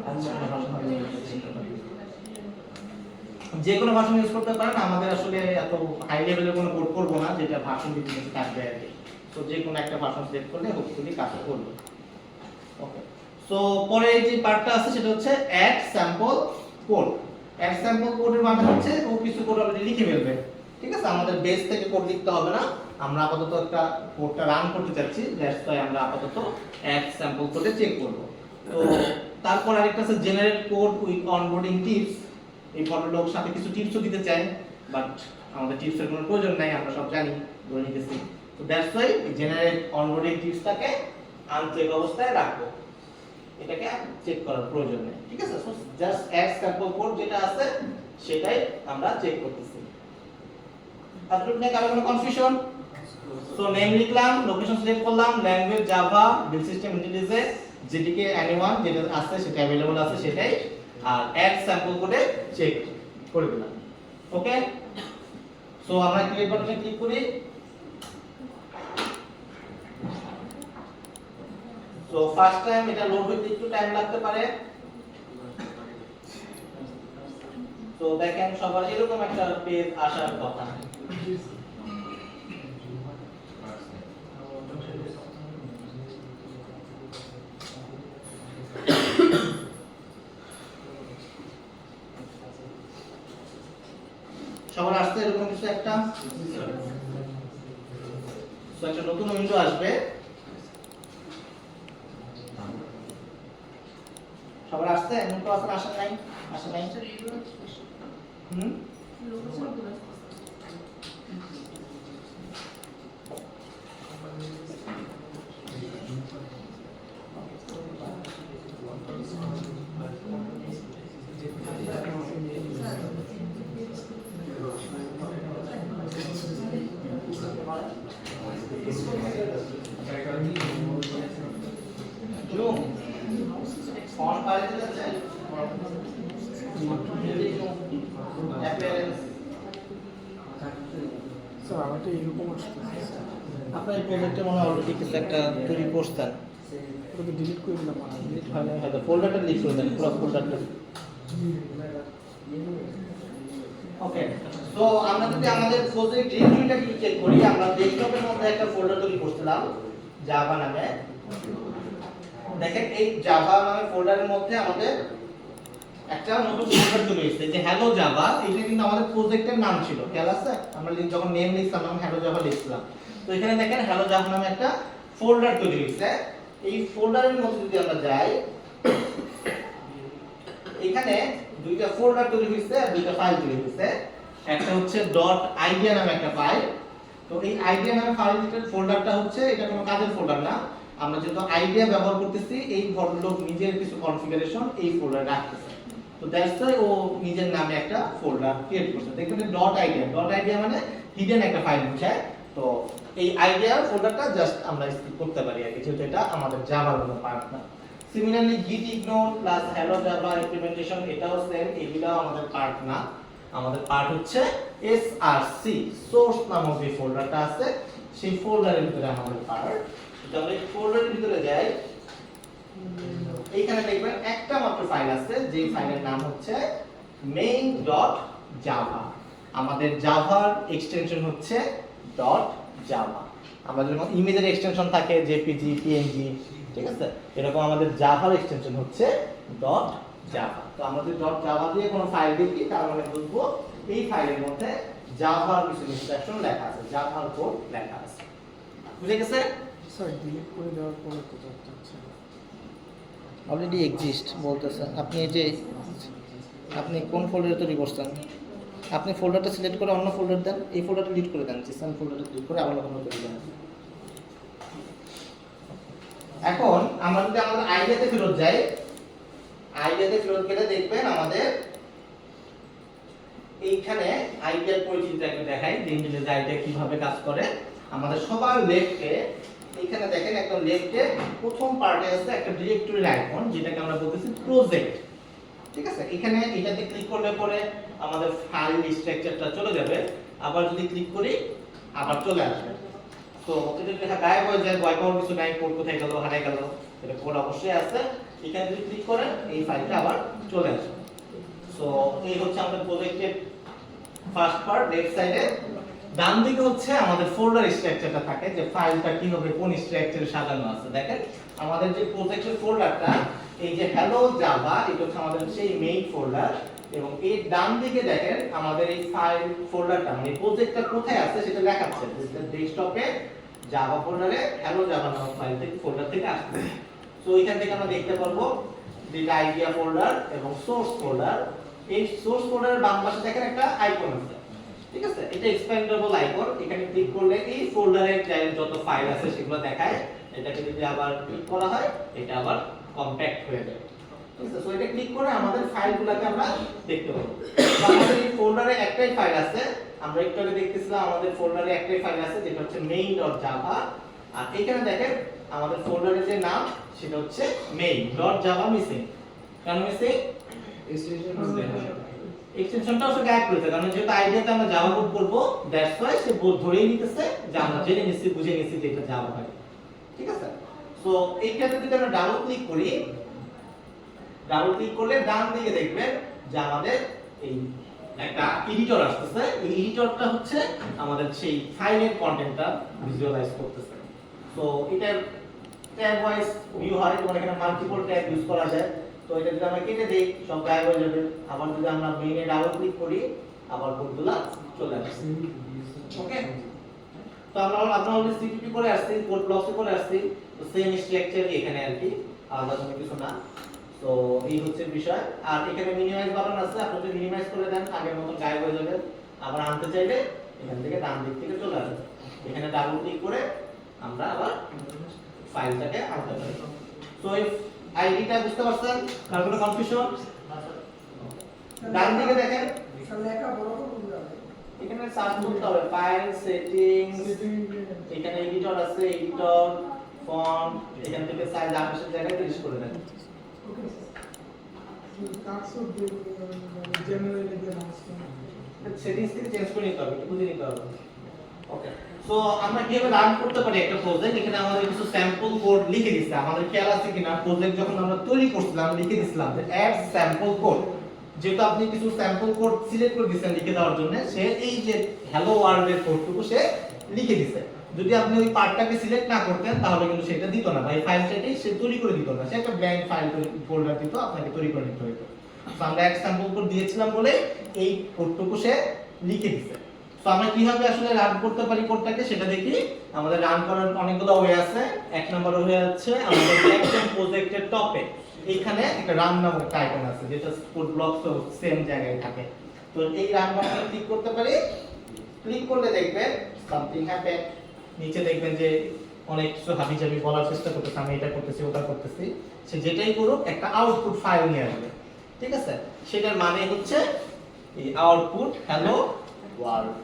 যে কোনো ভাষা ইউজ করতে পারেন। আমাদের আসলে এত হাই লেভেলের কোনো কোড করব না, যেটা ভাষণ দিতে থাকবে আর কি। তো যে কোনো একটা ভাষণ সিলেক্ট করলে হোপফুলি কাজ করবে। ওকে, সো পরে এই যে পার্টটা আছে সেটা হচ্ছে add sample code. Add sample কোডের মানে হচ্ছে ও কিছু কোড অলরেডি লিখে ফেলবে। ঠিক আছে, আমাদের বেস থেকে কোড লিখতে হবে না। আমরা আপাতত একটা কোডটা রান করতে চাচ্ছি, দ্যাটস ওয়াই আমরা আপাতত অ্যাড স্যাম্পল কোডে চেক করব। তো তারপর আরেকটা আছে generate code with onboarding tips. এই ভদ্রলোক সাথে কিছু টিপসও দিতে চাই, বাট আমাদের টিপসের কোনো প্রয়োজন নাই, আমরা সব জানি, ধরে নিতেছি। তো দ্যাটস ওয়াই জেনারেট অনবোর্ডিং টিপসটাকে আনচেক অবস্থায় রাখবো, এটাকে চেক করার প্রয়োজন নেই। ঠিক আছে, so just add sample code যেটা আছে সেটাই আমরা চেক করতেছি। তারপর নিয়ে কারো কোনো কনফিউশন? সো নেম লিখলাম, লোকেশন সিলেক্ট করলাম, ল্যাঙ্গুয়েজ জাভা, বিল সিস্টেম ইন্টিজার, যেটিকে এনিওয়ান যেটা আছে সেটা अवेलेबल আছে সেটাই, আর অ্যাড স্যাম্পল কোডে চেক করে দিলাম। ওকে, সো আমরা ক্রিয়েট বাটনে ক্লিক করি। সো ফার্স্ট টাইম এটা লোড হতে একটু টাইম লাগতে পারে। তো দেখেন সবার এরকম একটা পেজ আসার কথা। সবার আসছে এরকম কিছু একটা, সো একটা নতুন উইন্ডো আসবে। সবার আসছে? এমন তো আসলে আসে নাই, আসে নাই। হুম, জুম ফন্ট বাড়িয়ে দিতে অ্যাপিয়ারেন্স। স্যার আমারটা এরকম আসতেছে। আপনার এই প্রজেক্টে মনে হয় অলরেডি কিছু একটা তৈরি করছেন। ওটাকে ডিলিট করে দিলাম, ডিলিট হয় না হয়তো, ফোল্ডারটা ডিলিট করে দেন, পুরো ফোল্ডারটা। ওকে, সো আমরা যদি আমাদের প্রজেক্ট ডিরেক্টরিটাকে চেক করি, আমরা ডেস্কটপের মধ্যে একটা ফোল্ডার তৈরি করছিলাম জাভা নামে। দেখেন এই জাভা নামে ফোল্ডারের মধ্যে আমাদের একটা নতুন ফোল্ডার তৈরি হয়েছে, যে হ্যালো জাভা। এটা কিন্তু আমাদের প্রজেক্টের নাম ছিল, খেয়াল আছে? আমরা যখন নেম লিখছিলাম তখন হ্যালো জাভা লিখছিলাম। তো এখানে দেখেন হ্যালো জাভা নামে একটা ফোল্ডার তৈরি হয়েছে। এই ফোল্ডারের মধ্যে যদি আমরা যাই, এখানে দুইটা ফোল্ডার তৈরি হয়েছে আর দুইটা ফাইল তৈরি হয়েছে। একটা হচ্ছে .idea নামে একটা ফাইল। তো এই আইডিয়া নামে ফাইলটার ফোল্ডারটা হচ্ছে, এটা কোনো কাজের ফোল্ডার না। আমরা যেহেতু আইডিয়া ব্যবহার করতেছি, এই ভদ্রলোক নিজের কিছু কনফিগারেশন এই ফোল্ডারে রাখতেছে। তো দ্যাটস ওয়াই ও নিজের নামে একটা ফোল্ডার ক্রিয়েট করছে। দেখবেন .idea মানে হিডেন একটা ফাইল বোঝায়। তো এই আইডিয়া ফোল্ডারটা জাস্ট আমরা স্কিপ করতে পারি আর কি, যেহেতু এটা আমাদের জাভার কোনো পার্ট না। Similarly git ignore plus hello java implementation, এটাও সেম, এগুলাও আমাদের পার্ট না। আমাদের পার্ট হচ্ছে src, সোর্স নামক যে ফোল্ডারটা আছে সেই ফোল্ডারের ভিতরে আমাদের পার্ট। তাহলে ফোল্ডারের ভিতরে যাই, এইখানে দেখবেন একটা মাত্র ফাইল আছে, যে ফাইলের নাম হচ্ছে main.java। আমাদের জাভার এক্সটেনশন হচ্ছে .java। আমাদের যেমন ইমেজের এক্সটেনশন থাকে jpg png, ঠিক আছে, এরকম আমাদের জাভার এক্সটেনশন হচ্ছে .java। তো আমাদের .java দিয়ে কোনো ফাইল দেখি, তার মানে বুঝবো এই ফাইলের মধ্যে জাভার কিছু ইনস্ট্রাকশন লেখা আছে, জাভার কোড লেখা আছে। বুঝে গেছে? স্যার ডিলিট করে দেওয়ার পরে কোথাও যাচ্ছে না। অলরেডি এক্সিস্ট বলতেছে। আপনি এই যে আপনি কোন ফোল্ডারে তৈরি করছেন, আপনি ফোল্ডারটা সিলেক্ট করে অন্য ফোল্ডার দেন, এই ফোল্ডারটা ডিলিট করে দেন, সিস্টেম ফোল্ডারটা ডিলিট করে আবার অন্য তৈরি দেন। এখন আমরা যদি আমাদের আইডিয়াতে ফেরত যাই, আইডিয়াতে ফেরত গেলে দেখবেন আমাদের এইখানে আইডিয়ার পরিচিতিটা একটু দেখাই, যে ইন্টেলিজেন্স আইডিয়া কিভাবে কাজ করে। আমাদের সবার লেফটে এখানে দেখেন একদম লেফটে প্রথম পার্টে আছে একটা ডিরেক্টরির আইকন যেটাকে আমরা বলতেছি প্রজেক্ট। ঠিক আছে, এখানে এটাতে ক্লিক করলে পরে আমাদের ফাইল স্ট্রাকচারটা চলে যাবে। আবার যদি ক্লিক করি আবার চলে আসবে। তো এটা লেখা গায়েব হয়ে যায়, ভয় পাওয়ার কিছু নাই, কোড কোথায় গেল, হারাই গেল, এটা কোড অবশ্যই আছে। এখানে যদি ক্লিক করেন এই ফাইলটা আবার চলে আসবে। সো এই হচ্ছে আমাদের প্রজেক্টের ফার্স্ট পার্ট। লেফট সাইডে ডান দিকে হচ্ছে আমাদের ফোল্ডার স্ট্রাকচারটা থাকে, যে ফাইলটা কিভাবে কোন স্ট্রাকচারে সাজানো আছে। দেখেন আমাদের যে প্রজেক্টের ফোল্ডারটা, এই যে হ্যালো জাভা, এটা হচ্ছে আমাদের সেই মেইন ফোল্ডার, এবং এই ডান দিকে দেখেন আমাদের এই ফাইল ফোল্ডারটা মানে প্রজেক্টটা কোথায় আছে সেটা দেখাচ্ছে। ডেস্কটপে জাভা ফোল্ডারে হ্যালো জাভা নামক ফাইল থেকে ফোল্ডার থেকে আসছে। সো এখান থেকে আমরা দেখতে পারবো যেটা আইডিয়া ফোল্ডার এবং সোর্স ফোল্ডার। এই সোর্স ফোল্ডারের বাম পাশে দেখেন একটা আইকন আছে, ঠিক আছে, এটা এক্সপ্যান্ডেবল আইকন। এখানে ক্লিক করলে এই ফোল্ডারে যত ফাইল আছে সেগুলো দেখায়। এটাকে যদি আবার ক্লিক করা হয় এটা আবার কম্প্যাক্ট হয়ে যায়। ঠিক আছে, সো এটা ক্লিক করে আমাদের ফাইলগুলোকে আমরা দেখতে পাবো। তো আমাদের এই ফোল্ডারে একটাই ফাইল আছে, আমরা একটু আগে দেখতেছিলাম আমাদের ফোল্ডারে একটাই ফাইল আছে যেটা হচ্ছে main.java। আর এখানে দেখেন আমাদের ফোল্ডারের যে নাম সেটা হচ্ছে main.java মিসিং। কেন মিসিং? এক্সটেনশনটা আসলে গায়েব করেছে, কারণ যেহেতু আইডিয়াতে আমরা জাভা কোড করব, দ্যাটস ওয়াই সে ধরেই নিতেছে যে আমরা জেনে নিচ্ছি, বুঝে নিচ্ছি যে এটা জাভা ফাইল। ঠিক আছে, সো এইটাতে যদি আমরা ডাবল ক্লিক করি, ডাবল ক্লিক করলে ডান দিকে দেখবেন যে আমাদের এই একটা এডিটর আসতেছে। এই এডিটরটা হচ্ছে আমাদের সেই ফাইলের কন্টেন্টটা ভিজুয়ালাইজ করতেছে। তো এটা ট্যাব ওয়াইজ ভিউ হয়, যেমন এখানে মাল্টিপল ট্যাব ইউজ করা যায়। তো এটা যদি আমরা কেটে দেই সব গায়েব হয়ে যাবে। আবার যদি আমরা মেইনে ডাবল ক্লিক করি আবার কোডগুলো চলে আসছে। ওকে, তো আমরা অলরেডি সিপিপি করে আসছি, কোড ব্লকস করে আসছি, তো সেম স্ট্রাকচারই এখানে আর কি, আলাদা কোনো কিছু না। তো এই হচ্ছে বিষয়। আর এখানে মিনিমাইজ বাটন আছে, আপনি যদি মিনিমাইজ করে দেন আগের মতো গায়েব হয়ে যাবে। আবার আনতে চাইলে এখান থেকে ডান দিক থেকে চলে আসবে। এখানে ডাবল ক্লিক করে আমরা আবার ফাইলটাকে আনতে পারি। সো এই আইডিটা বুঝতে পারছেন? কার কোনো কনফিউশন? ডান দিকে দেখেন লেখা বড় করে যাবে। এখানে সার্চ করতে হবে ফাইল সেটিংস, এখানে এডিটর আছে, এডিটর ফন্ট, এখান থেকে সাইজ আশেপাশের জায়গায় লিস্ট করে দেন। ওকে কাটসো জেনারেলি দিয়ে সেটিংস থেকে চেঞ্জ করে নিতে হবে, একটু বুঝে নিতে হবে। ওকে, সো আমরা কিভাবে রান করতে পারি একটা প্রজেক্ট? এখানে আমাদের কিছু স্যাম্পল কোড লিখে দিচ্ছে। আমাদের খেয়াল আছে কিনা প্রজেক্ট যখন আমরা তৈরি করছিলাম লিখে দিছিলাম যে অ্যাড স্যাম্পল কোড। যেহেতু আপনি কিছু স্যাম্পল কোড সিলেক্ট করে দিয়েছেন লিখে দেওয়ার জন্য, সে এই যে হ্যালো ওয়ার্ল্ডের কোডটুকু সে লিখে দিয়েছে। যদি আপনি ওই পার্টটাকে সিলেক্ট না করতেন তাহলে কিন্তু সেটা দিত না, বা এই ফাইলটাই সে তৈরি করে দিত না, সে একটা ব্ল্যাঙ্ক ফাইল ফোল্ডার দিত, আপনাকে তৈরি করে নিতে হতো। তো আমরা এক স্যাম্পল কোড দিয়েছিলাম বলে এই কোডটুকু সে লিখে দিয়েছে। তো আমরা কিভাবে আসলে রান করতে পারি কোডটাকে সেটা দেখি। আমাদের রান করার অনেকগুলো ওয়ে আছে। এক নম্বর ওয়ে হচ্ছে আমাদের একদম প্রজেক্টের টপে এখানে একটা রান নামক একটা আইকন আছে, যেটা কোড ব্লকস ও সেম জায়গায় থাকে। তো এই রান বাটনে ক্লিক করতে পারি। ক্লিক করলে দেখবেন সামথিং হ্যাপেন। নিচে দেখবেন যে অনেক কিছু হাবিজাবি বলার চেষ্টা করতেছে, আমি এটা করতেছি ওটা করতেছি। সে যেটাই করুক একটা আউটপুট ফাইল নিয়ে আসবে। ঠিক আছে, সেটার মানে হচ্ছে এই আউটপুট হ্যালো ওয়ার্ল্ড।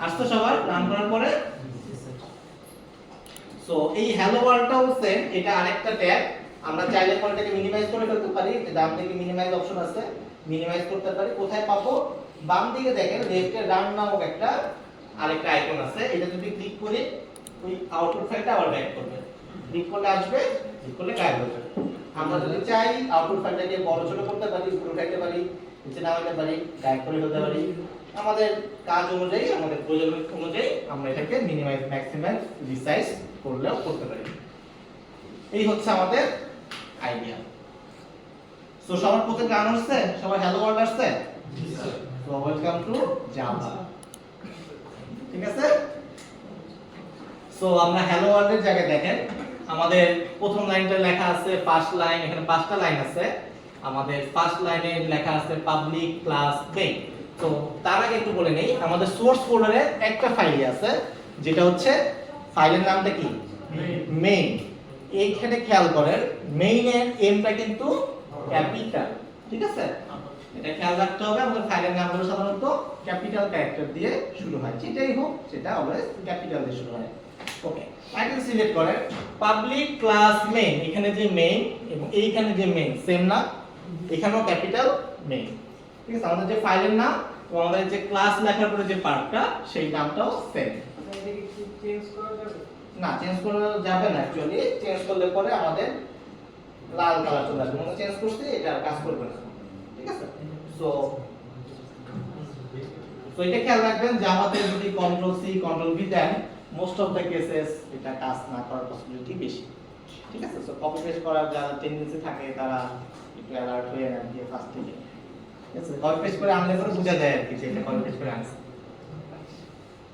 আসতো সবার রান করার পরে? সো এই হ্যালো ওয়ার্ল্ডটাও সেম, এটা আরেকটা ট্যাব। আমরা চাইলে পরে এটাকে মিনিমাইজ করে ফেলতে পারি, যে ডান দিকে মিনিমাইজ অপশন আছে, মিনিমাইজ করতে পারি। কোথায় পাবো? বাম দিকে দেখেন লেফটে রান নামক একটা আরেকটা আইকন আছে, এটা যদি ক্লিক করি ওই আউটপুট ফাইলটা আবার ব্যাক করবে। ক্লিক করলে আসবে, ক্লিক করলে গায়েব হয়ে যাবে। আমরা যদি চাই আউটপুট ফাইলটাকে বড় ছোট করতে পারি, উপরে উঠাইতে পারি, নিচে নামাতে পারি, গায়েব করে ফেলতে পারি। আমাদের কাজ অনুযায়ী, আমাদের প্রয়োজন অনুযায়ী আমরা এটাকে মিনিমাইজ ম্যাক্সিমাইজ রিসাইজ করলেও করতে পারি। এই হচ্ছে আমাদের আইডিয়া। সো সবার প্রজেক্ট রান হচ্ছে, সবাই হ্যালো ওয়ার্ল্ড আসছে? জি sir. So welcome to Java. ঠিক আছে, সো আমরা হ্যালো ওয়ার্ল্ডের জায়গায় দেখেন আমাদের প্রথম লাইনটা লেখা আছে ফার্স্ট লাইন, এখানে 5টা লাইন আছে। আমাদের ফার্স্ট লাইনে লেখা আছে পাবলিক ক্লাস মেইন। তো তার আগে একটু বলে নেই, আমাদের সোর্স ফোল্ডারে একটা ফাইল আছে যেটা হচ্ছে ফাইলের নামটা কি? মেইন। এইখানে খেয়াল করেন মেইনের এমটা কিন্তু ক্যাপিটাল। ঠিক আছে, এটা খেয়াল রাখতে হবে। আমাদের ফাইলের নামগুলো সাধারণত ক্যাপিটাল ক্যারেক্টার দিয়ে শুরু হয়, যেটাই হোক সেটা অলওয়েজ ক্যাপিটাল দিয়ে শুরু হয়। ওকে টাইটেল সিলেক্ট করেন পাবলিক ক্লাস মেইন, এখানে যে মেইন এবং এইখানে যে মেইন সেম না, এখানেও ক্যাপিটাল মেইন। ঠিক আছে, আমাদের যে ফাইলের নাম এবং আমাদের যে ক্লাস লেখার পরে যে পার্টটা সেই নামটাও সেম। চেঞ্জ করা যাবে? না, চেঞ্জ করা যাবে না, অ্যাকচুয়ালি চেঞ্জ করলে পরে আমাদের লাল কালার চলে আসবে, মানে চেঞ্জ করতে এটা আর কাজ করবে না। ঠিক আছে, সো এটা খেয়াল রাখবেন যে আমাদের যদি control C control V then most of the cases এটা কাজ না করার পসিবিলিটি বেশি। ঠিক আছে, সো কপি পেস্ট করার যারা টেন্ডেন্সি থাকে তারা একটু অ্যালার্ট হয়ে নেন যে ফার্স্ট থেকে। ঠিক আছে, কপি পেস্ট করে আনলে পরে বোঝা যায় আর কি যে এটা কপি পেস্ট করে আনছে।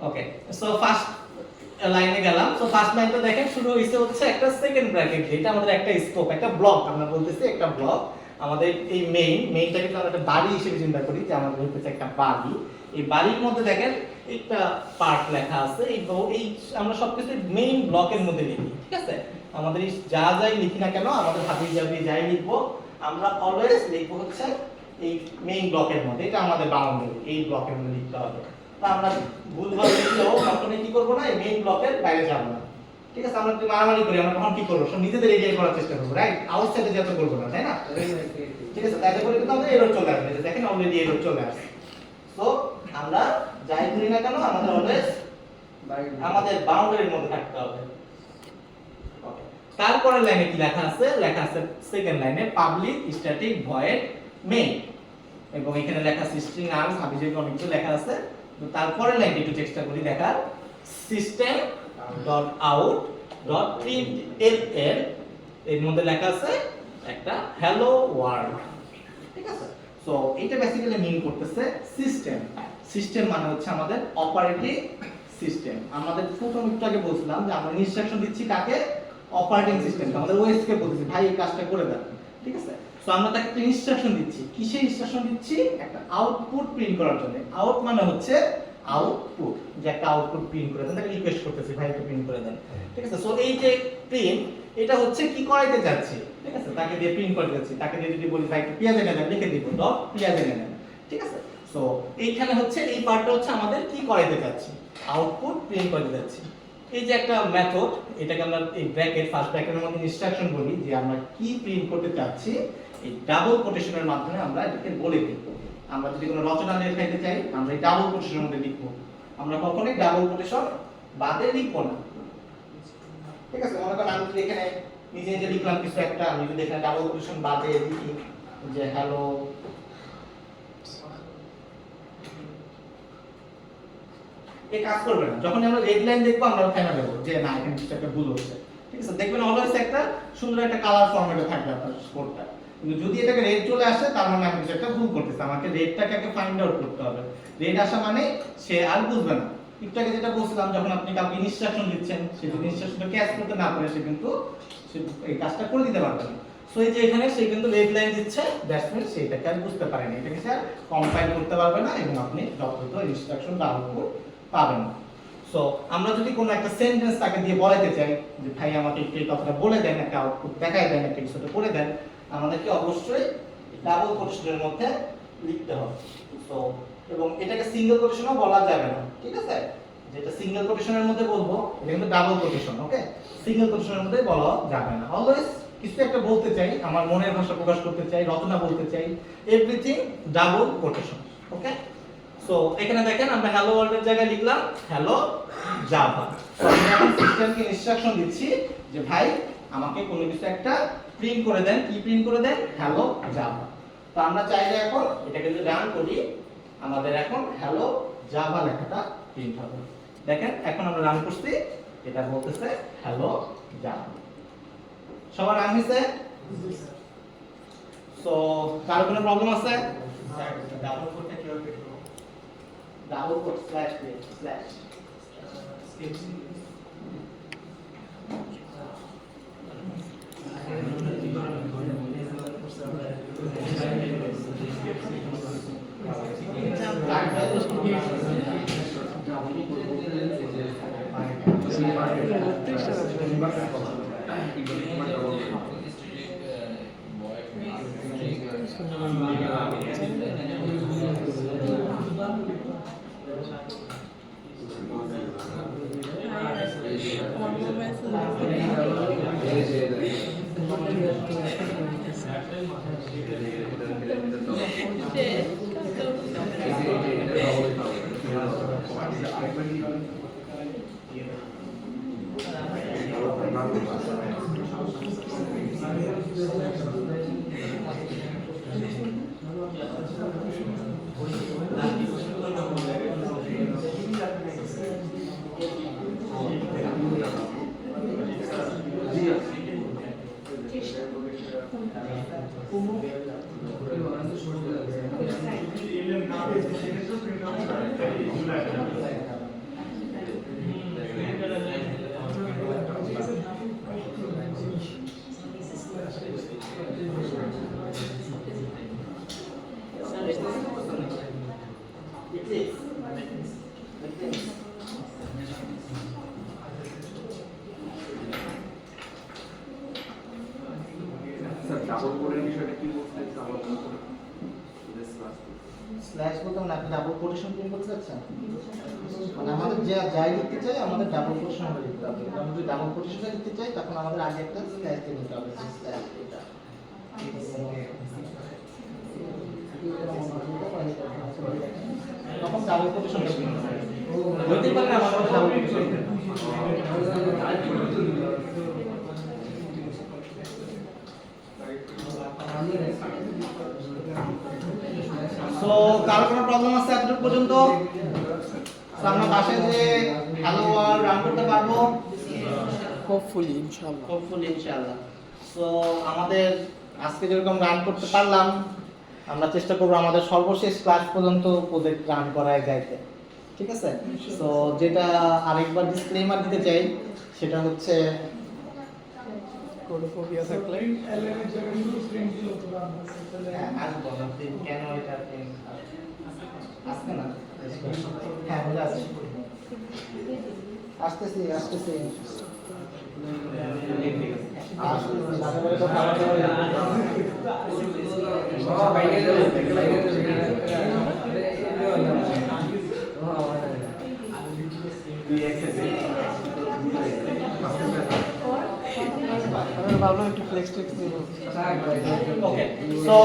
ওকে, সো ফার্স্ট লাইনে গেলাম। সো ফার্স্ট লাইনটা দেখেন শুরু হইছে হচ্ছে একটা সেকেন্ড ব্র্যাকেট দিয়ে, এটা আমাদের একটা স্কোপ, একটা ব্লক, আমরা বলতেছি একটা ব্লক। আমাদের এই মেইনটাকে আমরা একটা বাড়ি হিসেবে চিন্তা করি যে আমাদের হচ্ছে একটা বাড়ি। এই বাড়ির মধ্যে দেখেন একটা পার্ট লেখা আছে, এই আমরা সবকিছু মেইন ব্লকের মধ্যে লিখি। ঠিক আছে, আমাদের এই যা যাই লিখি না কেন, আমাদের হাবিজাবি যাবি যাই লিখবো আমরা অলওয়েজ লিখবো হচ্ছে এই মেইন ব্লকের মধ্যে, এটা আমাদের বাউন্ডারি, এই ব্লকের মধ্যে লিখতে হবে। তা আমরা ভুলভাল লিখলেও কখনোই কি করবো না, এই মেইন ব্লকের বাইরে যাবো না। ঠিক আছে, আমরা যদি মারামারি করি আমরা তখন কি করবো, সব নিজেদের এরিয়া করার চেষ্টা করবো, রাইট? আউটসাইডে যেতে করবো না, তাই না? ঠিক আছে, তাই করে কিন্তু আমাদের এরর চলে আসবে, দেখেন অলরেডি এরর চলে আসছে। তো আমরা যাই করি না কেন আমাদের অলওয়েজ আমাদের বাউন্ডারির মধ্যে থাকতে হবে। ওকে, তারপরের লাইনে কি লেখা আছে? লেখা আছে সেকেন্ড লাইনে পাবলিক স্ট্যাটিক ভয়েড মেইন, এবং এখানে লেখা আছে স্ট্রিং আর্মস হাবিজাবি অনেক কিছু লেখা আছে। তো তারপরের লাইনটা একটু চেষ্টা করি দেখার, system dot out dot print এর এর মধ্যে লেখা আছে একটা হ্যালো ওয়ার্ল্ড। ঠিক আছে, সো এটা বেসিক্যালি মিন করতেছে সিস্টেম। সিস্টেম মানে হচ্ছে আমাদের অপারেটিং সিস্টেম। আমাদের প্রথম একটু আগে বলছিলাম যে আমরা ইনস্ট্রাকশন দিচ্ছি কাকে, অপারেটিং সিস্টেম, আমাদের ওএস কে বলতেছি ভাই এই কাজটা করে দেন। ঠিক আছে, সো আমরা তাকে একটা ইনস্ট্রাকশন দিচ্ছি, কিসের ইনস্ট্রাকশন দিচ্ছি? একটা আউটপুট প্রিন্ট করার জন্য। আউট মানে হচ্ছে আউটপুট, যে একটা আউটপুট প্রিন্ট করে দেন, তাকে রিকোয়েস্ট করতেছি ভাই একটু প্রিন্ট করে দেন। ঠিক আছে, সো এই যে প্রিন্ট এটা হচ্ছে কি করাইতে যাচ্ছি। ঠিক আছে, তাকে দিয়ে প্রিন্ট করতে যাচ্ছি, তাকে দিয়ে যদি বলি ভাই একটু পেঁয়াজ এনে দেন, লিখে দিব ডট পেঁয়াজ এনে দেন। ঠিক আছে, সো এইখানে হচ্ছে এই পার্টটা হচ্ছে আমাদের কি করাইতে যাচ্ছি, আউটপুট প্রিন্ট করতে যাচ্ছি। এই যে একটা মেথড, এটাকে আমরা এই ব্র্যাকেট ফার্স্ট ব্র্যাকেটের মধ্যে ইনস্ট্রাকশন বলি যে আমরা কি প্রিন্ট করতে চাচ্ছি, এই ডাবল কোটেশনের মাধ্যমে আমরা এটাকে বলে দিই। আমরা যদি কোনো রচনা লেখাইতে চাই আমরা এই ডাবল কোটেশনের মধ্যে লিখব, আমরা কখনোই ডাবল কোটেশন বাদে লিখব না। ঠিক আছে, মনে করেন আমি যদি এখানে নিজে নিজে লিখলাম কিছু একটা, আমি যদি এখানে ডাবল কোটেশন বাদে লিখি যে হ্যালো, এই কাজ করবে না। যখন আমরা রেড লাইন দেখবো আমরা থেমে যাবো যে না এখানে কিছু একটা ভুল হচ্ছে। ঠিক আছে, দেখবেন অলওয়েজ একটা সুন্দর একটা কালার ফরম্যাটে থাকবে আপনার কোডটা, কিন্তু যদি এটাকে রেড চলে আসে তার মানে আমি কিছু একটা ভুল করতেছি, আমাকে রেডটাকে আগে ফাইন্ড আউট করতে হবে। রেড আসা মানে সে আর বুঝবে না। একটু আগে যেটা বলছিলাম, যখন আপনি কাউকে ইনস্ট্রাকশন দিচ্ছেন, সে যদি ইনস্ট্রাকশনটা ক্যাচ করতে না পারে সে কিন্তু এই কাজটা করে দিতে পারবে না। সো এই যে এখানে সে কিন্তু রেড লাইন দিচ্ছে, দ্যাটস মিন সে এটাকে আর বুঝতে পারেনি, এটাকে সে আর কম্পাইল করতে পারবে না এবং আপনি যথাযথ ইনস্ট্রাকশন বা আউটপুট পাবেন না। সো আমরা যদি কোনো একটা সেন্টেন্স তাকে দিয়ে বলাতে চাই যে ভাই আমাকে একটু এই কথাটা বলে দেন, একটা আউটপুট দেখায় দেন, একটা কিছুটা করে দেন, আমাদেরকে অবশ্যই ডাবল কোটেশনের মধ্যে লিখতে হবে। সো এবং এটাকে সিঙ্গেল কোটেশনও বলা যাবে না। ঠিক আছে, যেটা সিঙ্গেল কোটেশনের মধ্যে বলবো এটা কিন্তু ডাবল কোটেশন। ওকে, সিঙ্গেল কোটেশনের মধ্যে বলা যাবে না। অলওয়েজ কিছু একটা বলতে চাই, আমার মনের ভাষা প্রকাশ করতে চাই, রচনা বলতে চাই, এভরিথিং ডাবল কোটেশন। ওকে, সো এখানে দেখেন আমরা হ্যালো ওয়ার্ল্ডের জায়গায় লিখলাম হ্যালো জাভা। সো আমি এখন সিস্টেমকে ইনস্ট্রাকশন দিচ্ছি যে ভাই আমাকে কোনো কিছু একটা প্রিন্ট করে দেন, কি প্রিন্ট করে দেন? Hello Java. তো আমরা চাইলে এখন এটাকে যদি রান করি আমাদের এখন হ্যালো জাভা লেখাটা প্রিন্ট হবে। দেখেন এখন আমরা রান করছি, এটা বলতেছে হ্যালো জাভা। সবার রান হয়েছে? সো কারো কোনো প্রবলেম আছে? ডাবল কোডটা কিভাবে করব? Double code slash slash sir double কোডের বিষয়টা কি বলতে চাচ্ছেন আমার স্ল্যাশ বলতে মানে আপনি ডাবল কোটেশন প্রিন্ট করতে চাচ্ছেন, মানে আমাদের যে যাই লিখতে চাই আমাদের ডাবল কোটেশন লিখতে হবে। আমরা যদি ডাবল কোটেশনটা লিখতে চাই তখন আমাদের আগে একটা স্ল্যাশ দিয়ে নিতে হবে, স্ল্যাশ এটা তখন ডাবল কোটেশন বলতে পারেন আমাদের ডাবল কোটেশন। সো কারো কোনো প্রবলেম আছে এতটুকু পর্যন্ত? So, আমরা বাসায় যে হ্যালো ওয়ার্ল্ড রান করতে পারবো হোপফুলি ইনশাআল্লাহ। হোপফুলি ইনশাআল্লাহ। সো আমাদের আজকে যেরকম রান করতে পারলাম, আমরা চেষ্টা করব আমাদের সর্বশেষ ক্লাস পর্যন্ত প্রজেক্ট রান করায় যাইতে, ঠিক আছে? সো যেটা আরেকবার ডিসক্লেমার দিতে চাই সেটা হচ্ছে কোডোফোবিয়া থাকলে এলএম এর জায়গায় শুধু প্রিন্ট দিলে তো আমরা তাহলে আসবো না, কেন এটা আসবে না? হ্যাঁ বলে আসছি, আসতেছি আসতেছি আমরা ভাবলাম একটু ফ্লেক্স টেক্স দেব। ওকে, সো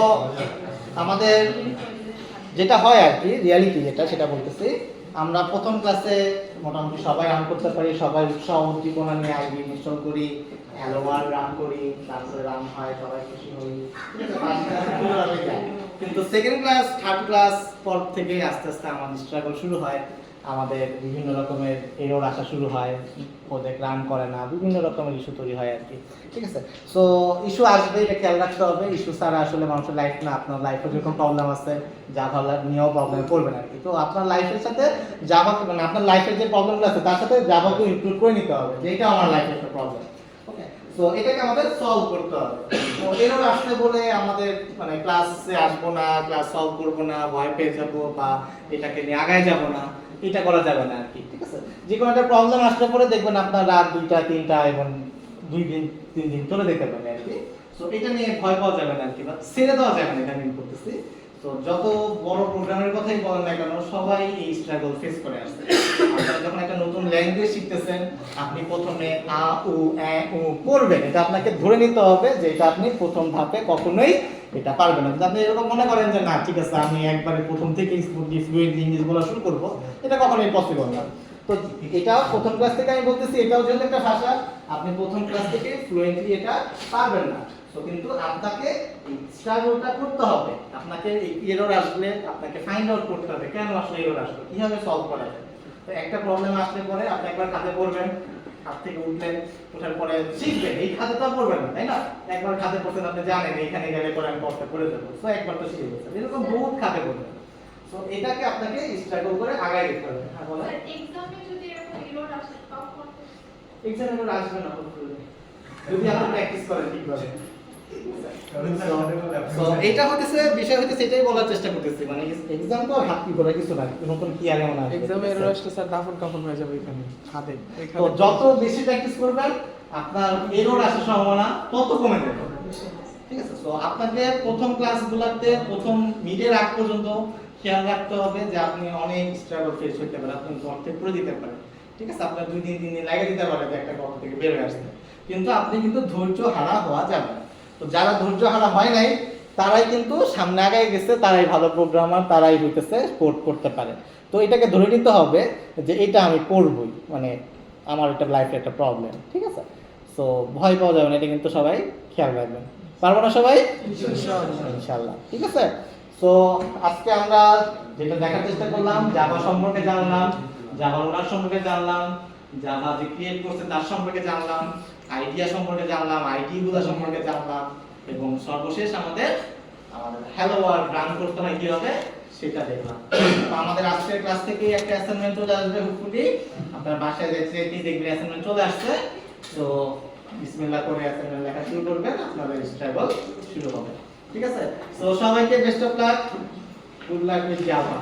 আমাদের যেটা হয় আর কি রিয়ালিটি যেটা সেটা বলতেছি, আমরা প্রথম ক্লাসে মোটামুটি সবাই রান করতে পারি, সবাই উৎসাহ উদ্দীপনা নিয়ে আইডি ইনস্টল করি, হ্যালো ওয়ার্ল্ড রান করি, তারপরে রান হয়, সবাই খুশি হই, ঠিক আছে? ফার্স্ট ক্লাসে পুরোভাবে যায়, কিন্তু সেকেন্ড ক্লাস থার্ড ক্লাস পর থেকে আস্তে আস্তে আমাদের স্ট্রাগল শুরু হয়, আমাদের বিভিন্ন রকমের এরর আসা শুরু হয়, প্রজেক্ট রান করে না, বিভিন্ন রকমের ইস্যু তৈরি হয় আর কি, ঠিক আছে? সো ইস্যু আসবে, এটা খেয়াল রাখতে হবে। ইস্যু ছাড়া আসলে মানুষের লাইফ না, আপনার লাইফে যেরকম প্রবলেম আছে জাভা নিয়েও প্রবলেম পড়বেন আর কি। তো আপনার লাইফের সাথে জাভা, মানে আপনার লাইফের যে প্রবলেমগুলো আছে তার সাথে জাভাকে ইনক্লুড করে নিতে হবে যে এটা আমার লাইফের একটা প্রবলেম। ওকে, সো এটাকে আমাদের সলভ করতে হবে। তো এরর আসলে বলে আমাদের মানে ক্লাসে আসবো না, ক্লাস সলভ করবো না, ভয় পেয়ে যাবো বা এটাকে নিয়ে আগায় যাবো না, এটা করা যাবে না আর কি, ঠিক আছে? যে কোনো একটা প্রবলেম আসলে পরে দেখবেন আপনার রাত 2টা 3টা এবং 2 দিন 3 দিন চলে যেতে পারে আর কি। সো এটা নিয়ে ভয় পাওয়া যাবে না আর কি, বা ছেড়ে দেওয়া যাবে না, এটা আমি করতেছি। তো যত বড় প্রোগ্রামের কথাই বলেন না কেন সবাই এই স্ট্রাগল ফেস করে আসছে। আপনারা যখন একটা নতুন ল্যাঙ্গুয়েজ শিখতেছেন, আপনি প্রথমে আ উ এ উ পড়বেন, এটা আপনাকে ধরে নিতে হবে যে এটা আপনি প্রথম ধাপে কখনোই এটা পারবেন না। যদি আপনি এরকম মনে করেন যে না ঠিক আছে আমি একবারে প্রথম থেকে ফ্লুয়েন্টলি ইংলিশ বলা শুরু করব, এটা কখনোই পসিবল না। তো এটা প্রথম ক্লাস থেকে আমি বলতেছি, এটাও যেহেতু একটা ভাষা, আপনি প্রথম ক্লাস থেকে ফ্লুয়েন্টলি এটা পারবেন না। তো কিন্তু আপনাকে স্ট্রাগলটা করতে হবে, আপনাকে এরর আসলে আপনাকে ফাইন্ড আউট করতে হবে কেন আসলে এরর আসলো, কিভাবে সলভ করা যায়। তো একটা প্রবলেম আসলে পরে আপনি একবার খাতে পড়বেন, হাত থেকে উঠলেন, ওঠার পরে শিখবেন, এই খাতে তো পড়বেন না তাই না? একবার খাতে পড়তেন আপনি জানেন এখানে গেলে পরে আমি পড়তে পড়ে যাবো, তো একবার তো শিখে গেছেন, এরকম বহুত খাতে পড়বেন। তো এটাকে আপনাকে স্ট্রাগল করে আগায় যেতে হবে। হ্যাঁ বলেন। এক্সামে যদি এরকম এরর আসে তখন এক্সামে এরর আসবে না যদি আপনি প্র্যাকটিস করেন ঠিকভাবে। সো এটা হতেছে বিষয় হতেছে, এটাই বলার চেষ্টা করতেছি, মানে এক্সাম তো হাত কি করে কিছু না, নতুন কি আর এমন আসবে। এক্সামে এরর আসলে স্যার দাফন কাফন হয়ে যাবে এখানে খাদে। তো যত বেশি প্র্যাকটিস করবেন আপনার এরর আসার সম্ভাবনা তত কমে যাবে, ঠিক আছে? তো আপনাকে প্রথম ক্লাসগুলোতে প্রথম মিডের আগ পর্যন্ত খেয়াল রাখতে হবে যে আপনি অনেক স্ট্রাগল ফেস করতে পারেন, আপনি গর্তে পড়ে দিতে পারেন, ঠিক আছে, আপনার 2-3 দিন লাগে দিতে পারে যে একটা কপি থেকে বের হয়ে আসতে, কিন্তু আপনি কিন্তু ধৈর্য হারা হওয়া যাবে না। তো যারা ধৈর্য হারা হয় নাই তারাই কিন্তু সামনে আগায় গেছে, তারাই ভালো প্রোগ্রামার, তারাই হইতেছে কোড করতে পারে। তো এটাকে ধরে নিতে হবে যে এটা আমি করবই, মানে আমার এটা লাইফে একটা প্রবলেম, ঠিক আছে। সো ভয় পাওয়া যাবে না, এটা কিন্তু সবাই খেয়াল রাখবেন। পারবো না সবাই? ইনশাআল্লাহ, ঠিক আছে। সো আজকে আমরা যেটা দেখার চেষ্টা করলাম, জাভা সম্পর্কে জানলাম, জাভা ওনার সম্পর্কে জানলাম, জাভা যে ক্রিয়েট করছে তার সম্পর্কে জানলাম, আইডিয়া সম্পর্কে জানলাম, আইডি গুলো সম্পর্কে জানলাম, এবং সর্বশেষ আমাদের হ্যালো ওয়ার্ল্ড রান করতে হয় কিভাবে সেটা দেখলাম। তো আমাদের আজকের ক্লাস থেকে একটা অ্যাসাইনমেন্ট চলে আসবে, হোপফুলি আপনার বাসায় যেতে দেখবেন অ্যাসাইনমেন্ট চলে আসছে। তো বিসমিল্লাহ করে অ্যাসাইনমেন্ট লেখা শুরু করবেন, আপনাদের স্ট্রাগল শুরু হবে, ঠিক আছে। সো সবাইকে best of luck, good luck with Java.